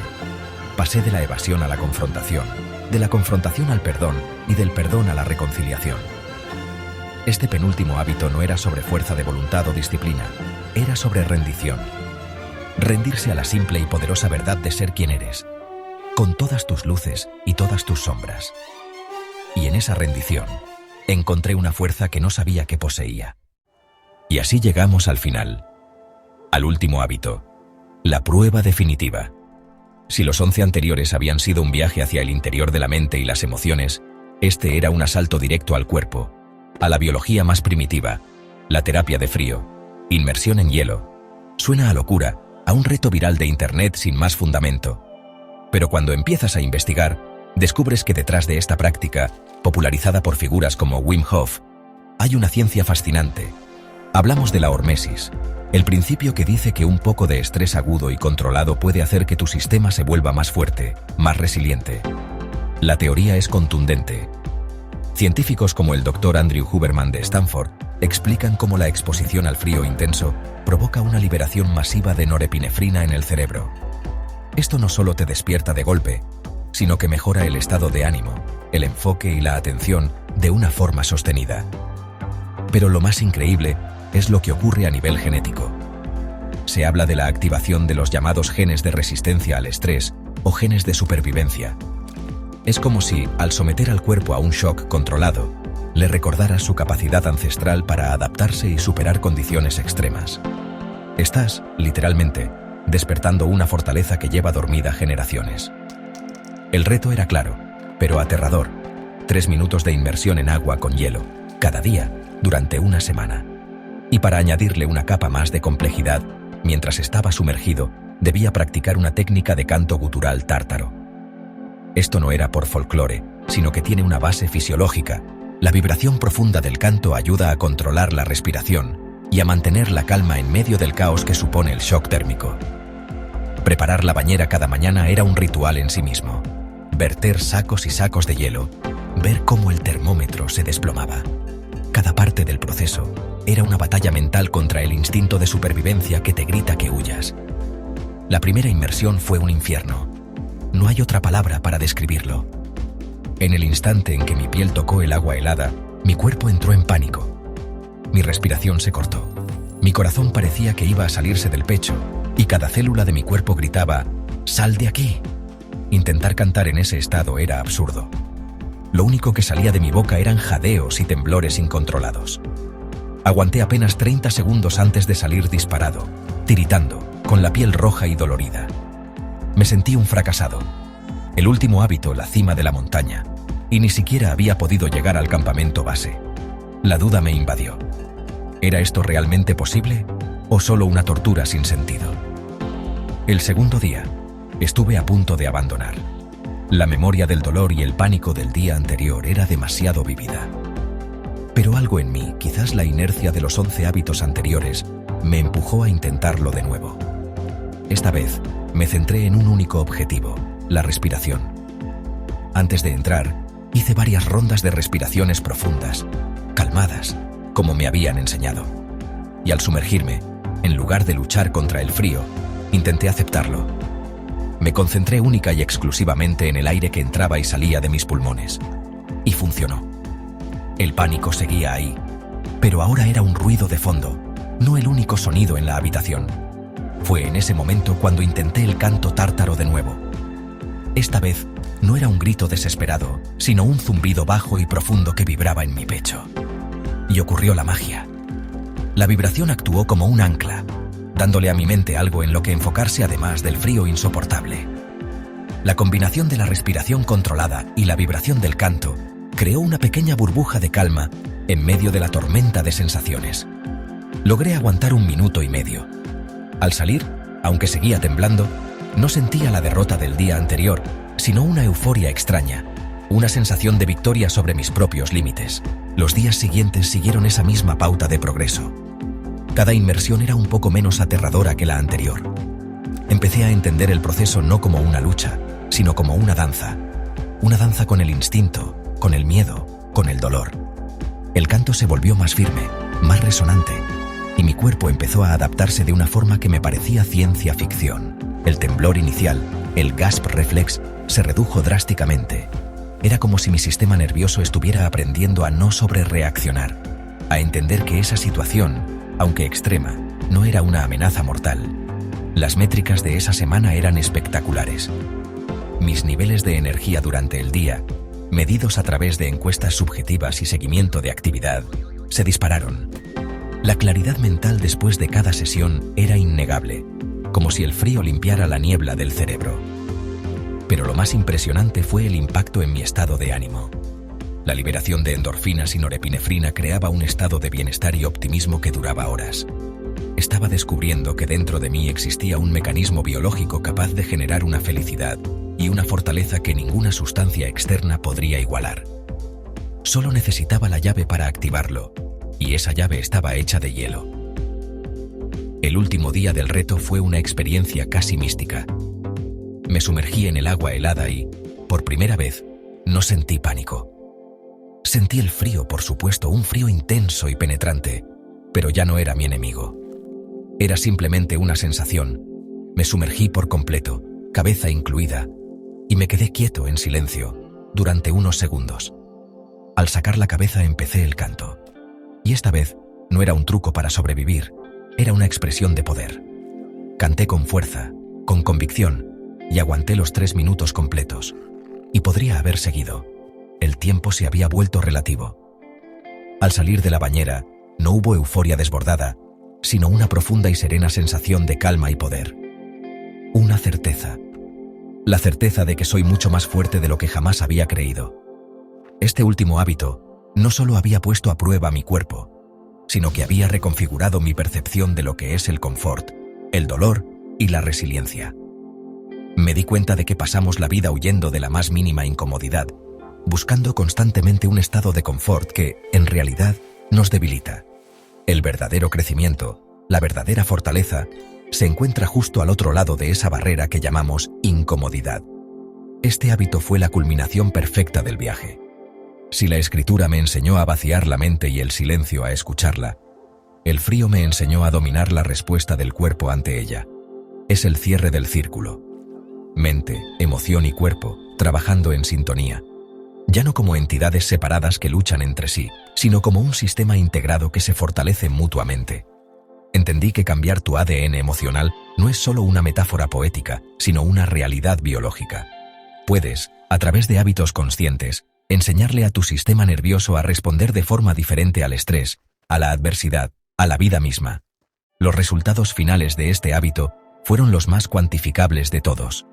[SPEAKER 2] Pasé de la evasión a la confrontación, de la confrontación al perdón y del perdón a la reconciliación. Este penúltimo hábito no era sobre fuerza de voluntad o disciplina, era sobre rendición. Rendirse a la simple y poderosa verdad de ser quien eres, con todas tus luces y todas tus sombras. Y en esa rendición, encontré una fuerza que no sabía que poseía. Y así llegamos al final, al último hábito, la prueba definitiva. Si los 11 anteriores habían sido un viaje hacia el interior de la mente y las emociones, este era un asalto directo al cuerpo, a la biología más primitiva, la terapia de frío, inmersión en hielo. Suena a locura, a un reto viral de internet sin más fundamento. Pero cuando empiezas a investigar, descubres que detrás de esta práctica, popularizada por figuras como Wim Hof, hay una ciencia fascinante. Hablamos de la hormesis, el principio que dice que un poco de estrés agudo y controlado puede hacer que tu sistema se vuelva más fuerte, más resiliente. La teoría es contundente. Científicos como el Dr. Andrew Huberman de Stanford explican cómo la exposición al frío intenso provoca una liberación masiva de norepinefrina en el cerebro. Esto no solo te despierta de golpe, sino que mejora el estado de ánimo, el enfoque y la atención de una forma sostenida. Pero lo más increíble es lo que ocurre a nivel genético. Se habla de la activación de los llamados genes de resistencia al estrés o genes de supervivencia. Es como si, al someter al cuerpo a un shock controlado, le recordaras su capacidad ancestral para adaptarse y superar condiciones extremas. Estás, literalmente, despertando una fortaleza que lleva dormida generaciones. El reto era claro, pero aterrador. 3 minutos de inmersión en agua con hielo, cada día, durante una semana. Y para añadirle una capa más de complejidad, mientras estaba sumergido, debía practicar una técnica de canto gutural tártaro. Esto no era por folclore, sino que tiene una base fisiológica. La vibración profunda del canto ayuda a controlar la respiración y a mantener la calma en medio del caos que supone el shock térmico. Preparar la bañera cada mañana era un ritual en sí mismo. Verter sacos y sacos de hielo, ver cómo el termómetro se desplomaba. Cada parte del proceso era una batalla mental contra el instinto de supervivencia que te grita que huyas. La primera inmersión fue un infierno. No hay otra palabra para describirlo. En el instante en que mi piel tocó el agua helada, mi cuerpo entró en pánico. Mi respiración se cortó. Mi corazón parecía que iba a salirse del pecho y cada célula de mi cuerpo gritaba: ¡sal de aquí! Intentar cantar en ese estado era absurdo. Lo único que salía de mi boca eran jadeos y temblores incontrolados. Aguanté apenas 30 segundos antes de salir disparado, tiritando, con la piel roja y dolorida. Me sentí un fracasado. El último hábito, la cima de la montaña, y ni siquiera había podido llegar al campamento base. La duda me invadió. ¿Era esto realmente posible o solo una tortura sin sentido? El segundo día, estuve a punto de abandonar. La memoria del dolor y el pánico del día anterior era demasiado vívida. Pero algo en mí, quizás la inercia de los 11 hábitos anteriores, me empujó a intentarlo de nuevo. Esta vez, me centré en un único objetivo: la respiración. Antes de entrar, hice varias rondas de respiraciones profundas, calmadas, como me habían enseñado. Y al sumergirme, en lugar de luchar contra el frío, intenté aceptarlo. Me concentré única y exclusivamente en el aire que entraba y salía de mis pulmones. Y funcionó. El pánico seguía ahí, pero ahora era un ruido de fondo, no el único sonido en la habitación. Fue en ese momento cuando intenté el canto tártaro de nuevo. Esta vez no era un grito desesperado, sino un zumbido bajo y profundo que vibraba en mi pecho. Y ocurrió la magia. La vibración actuó como un ancla, dándole a mi mente algo en lo que enfocarse además del frío insoportable. La combinación de la respiración controlada y la vibración del canto creó una pequeña burbuja de calma en medio de la tormenta de sensaciones. Logré aguantar 1 minuto y medio. Al salir, aunque seguía temblando, no sentía la derrota del día anterior, sino una euforia extraña, una sensación de victoria sobre mis propios límites. Los días siguientes siguieron esa misma pauta de progreso. Cada inmersión era un poco menos aterradora que la anterior. Empecé a entender el proceso no como una lucha, sino como una danza. Una danza con el instinto, con el miedo, con el dolor. El canto se volvió más firme, más resonante, y mi cuerpo empezó a adaptarse de una forma que me parecía ciencia ficción. El temblor inicial, el gasp reflex, se redujo drásticamente. Era como si mi sistema nervioso estuviera aprendiendo a no sobrereaccionar, a entender que esa situación, aunque extrema, no era una amenaza mortal. Las métricas de esa semana eran espectaculares. Mis niveles de energía durante el día, medidos a través de encuestas subjetivas y seguimiento de actividad, se dispararon. La claridad mental después de cada sesión era innegable, como si el frío limpiara la niebla del cerebro. Pero lo más impresionante fue el impacto en mi estado de ánimo. La liberación de endorfinas y norepinefrina creaba un estado de bienestar y optimismo que duraba horas. Estaba descubriendo que dentro de mí existía un mecanismo biológico capaz de generar una felicidad y una fortaleza que ninguna sustancia externa podría igualar. Solo necesitaba la llave para activarlo, y esa llave estaba hecha de hielo. El último día del reto fue una experiencia casi mística. Me sumergí en el agua helada y, por primera vez, no sentí pánico. Sentí el frío, por supuesto, un frío intenso y penetrante, pero ya no era mi enemigo. Era simplemente una sensación. Me sumergí por completo, cabeza incluida, y me quedé quieto en silencio durante unos segundos. Al sacar la cabeza empecé el canto. Y esta vez no era un truco para sobrevivir, era una expresión de poder. Canté con fuerza, con convicción, y aguanté los 3 minutos completos. Y podría haber seguido. El tiempo se había vuelto relativo. Al salir de la bañera, no hubo euforia desbordada, sino una profunda y serena sensación de calma y poder. Una certeza. La certeza de que soy mucho más fuerte de lo que jamás había creído. Este último hábito no solo había puesto a prueba mi cuerpo, sino que había reconfigurado mi percepción de lo que es el confort, el dolor y la resiliencia. Me di cuenta de que pasamos la vida huyendo de la más mínima incomodidad, buscando constantemente un estado de confort que, en realidad, nos debilita. El verdadero crecimiento, la verdadera fortaleza, se encuentra justo al otro lado de esa barrera que llamamos incomodidad. Este hábito fue la culminación perfecta del viaje. Si la escritura me enseñó a vaciar la mente y el silencio a escucharla, el frío me enseñó a dominar la respuesta del cuerpo ante ella. Es el cierre del círculo. Mente, emoción y cuerpo, trabajando en sintonía. Ya no como entidades separadas que luchan entre sí, sino como un sistema integrado que se fortalece mutuamente. Entendí que cambiar tu ADN emocional no es solo una metáfora poética, sino una realidad biológica. Puedes, a través de hábitos conscientes, enseñarle a tu sistema nervioso a responder de forma diferente al estrés, a la adversidad, a la vida misma. Los resultados finales de este hábito fueron los más cuantificables de todos.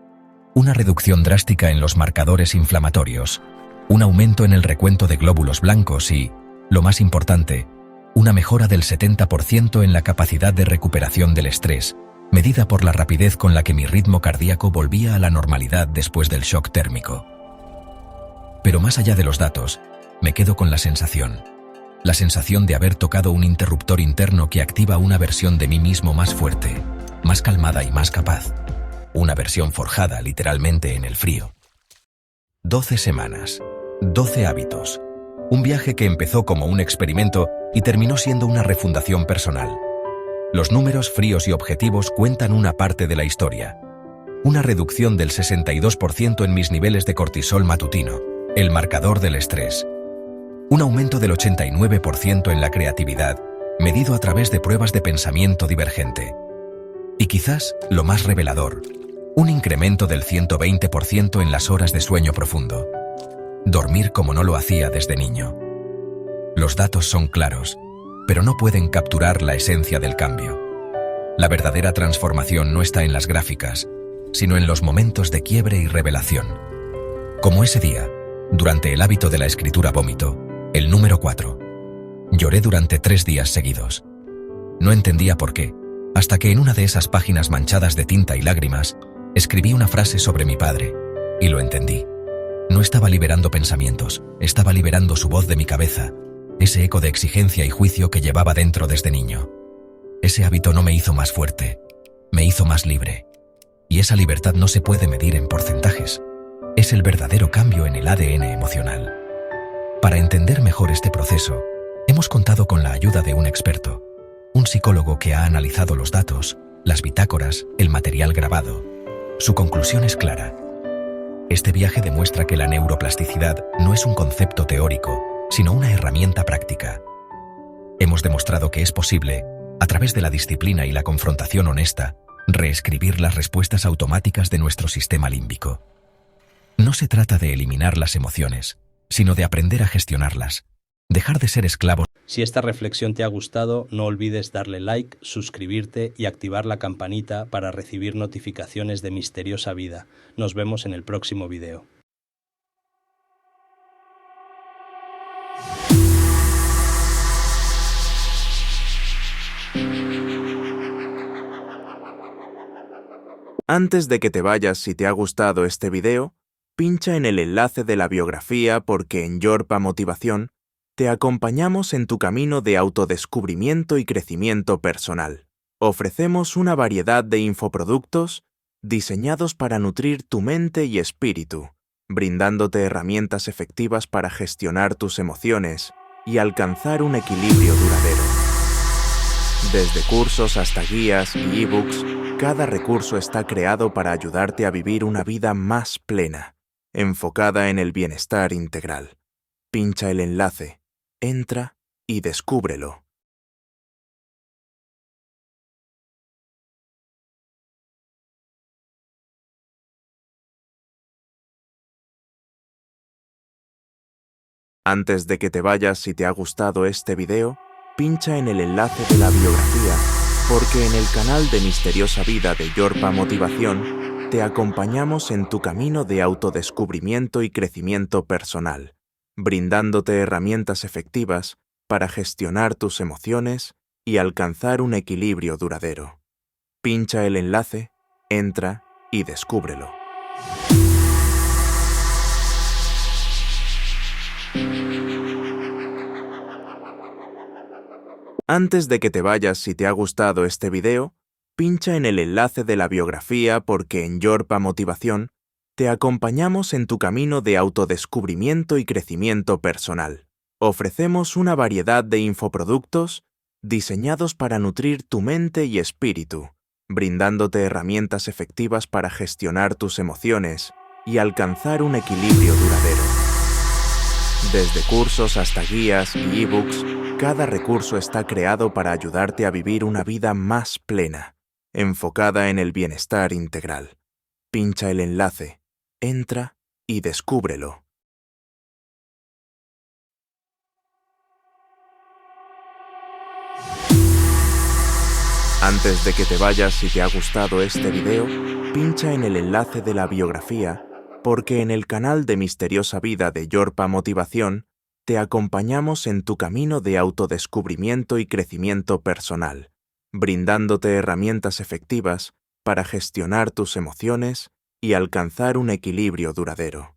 [SPEAKER 2] Una reducción drástica en los marcadores inflamatorios, un aumento en el recuento de glóbulos blancos y, lo más importante, una mejora del 70% en la capacidad de recuperación del estrés, medida por la rapidez con la que mi ritmo cardíaco volvía a la normalidad después del shock térmico. Pero más allá de los datos, me quedo con la sensación de haber tocado un interruptor interno que activa una versión de mí mismo más fuerte, más calmada y más capaz. Una versión forjada literalmente en el frío. 12 semanas, 12 hábitos, Un viaje que empezó como un experimento y terminó siendo una refundación personal. Los números fríos y objetivos cuentan una parte de la historia. Una reducción del 62% en mis niveles de cortisol matutino, el marcador del estrés. Un aumento del 89% en la creatividad, medido a través de pruebas de pensamiento divergente. Y quizás lo más revelador, un incremento del 120% en las horas de sueño profundo. Dormir como no lo hacía desde niño. Los datos son claros, pero no pueden capturar la esencia del cambio. La verdadera transformación no está en las gráficas, sino en los momentos de quiebre y revelación. Como ese día, durante el hábito de la escritura vómito, el número 4. Lloré durante 3 días seguidos. No entendía por qué, hasta que en una de esas páginas manchadas de tinta y lágrimas, escribí una frase sobre mi padre, y lo entendí. No estaba liberando pensamientos, estaba liberando su voz de mi cabeza, ese eco de exigencia y juicio que llevaba dentro desde niño. Ese hábito no me hizo más fuerte, me hizo más libre. Y esa libertad no se puede medir en porcentajes. Es el verdadero cambio en el ADN emocional. Para entender mejor este proceso, hemos contado con la ayuda de un experto, un psicólogo que ha analizado los datos, las bitácoras, el material grabado. Su conclusión es clara. Este viaje demuestra que la neuroplasticidad no es un concepto teórico, sino una herramienta práctica. Hemos demostrado que es posible, a través de la disciplina y la confrontación honesta, reescribir las respuestas automáticas de nuestro sistema límbico. No se trata de eliminar las emociones, sino de aprender a gestionarlas, dejar de ser esclavos.
[SPEAKER 1] Si esta reflexión te ha gustado, no olvides darle like, suscribirte y activar la campanita para recibir notificaciones de Misteriosa Vida. Nos vemos en el próximo video.
[SPEAKER 3] Antes de que te vayas, si te ha gustado este video, pincha en el enlace de la biografía porque en Yorpa Motivación te acompañamos en tu camino de autodescubrimiento y crecimiento personal. Ofrecemos una variedad de infoproductos diseñados para nutrir tu mente y espíritu, brindándote herramientas efectivas para gestionar tus emociones y alcanzar un equilibrio duradero. Desde cursos hasta guías y ebooks, cada recurso está creado para ayudarte a vivir una vida más plena, enfocada en el bienestar integral. Pincha el enlace, entra y descúbrelo. Antes de que te vayas, si te ha gustado este video, pincha en el enlace de la biografía, porque en el canal de Misteriosa Vida de Yorpa Motivación te acompañamos en tu camino de autodescubrimiento y crecimiento personal, brindándote herramientas efectivas para gestionar tus emociones y alcanzar un equilibrio duradero. Pincha el enlace, entra y descúbrelo. Antes de que te vayas, si te ha gustado este video, pincha en el enlace de la biografía porque en Yorpa Motivación te acompañamos en tu camino de autodescubrimiento y crecimiento personal. Ofrecemos una variedad de infoproductos diseñados para nutrir tu mente y espíritu, brindándote herramientas efectivas para gestionar tus emociones y alcanzar un equilibrio duradero. Desde cursos hasta guías y ebooks, cada recurso está creado para ayudarte a vivir una vida más plena, enfocada en el bienestar integral. Pincha el enlace, entra y descúbrelo. Antes de que te vayas, si te ha gustado este video, pincha en el enlace de la biografía, porque en el canal de Misteriosa Vida de Yorpa Motivación te acompañamos en tu camino de autodescubrimiento y crecimiento personal, brindándote herramientas efectivas para gestionar tus emociones y alcanzar un equilibrio duradero.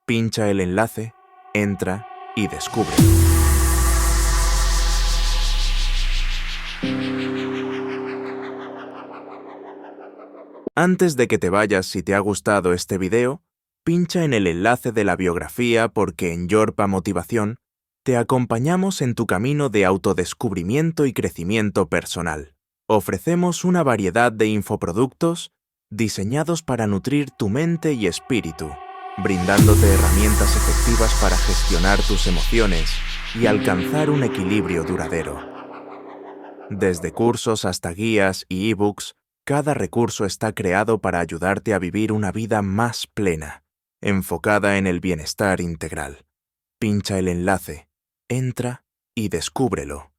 [SPEAKER 3] Pincha el enlace, entra y descubre. Antes de que te vayas, si te ha gustado este video, pincha en el enlace de la biografía porque en Yorpa Motivación Te acompañamos en tu camino de autodescubrimiento y crecimiento personal. Ofrecemos una variedad de infoproductos diseñados para nutrir tu mente y espíritu, brindándote herramientas efectivas para gestionar tus emociones y alcanzar un equilibrio duradero. Desde cursos hasta guías y ebooks, cada recurso está creado para ayudarte a vivir una vida más plena, enfocada en el bienestar integral. Pincha el enlace, entra y descúbrelo.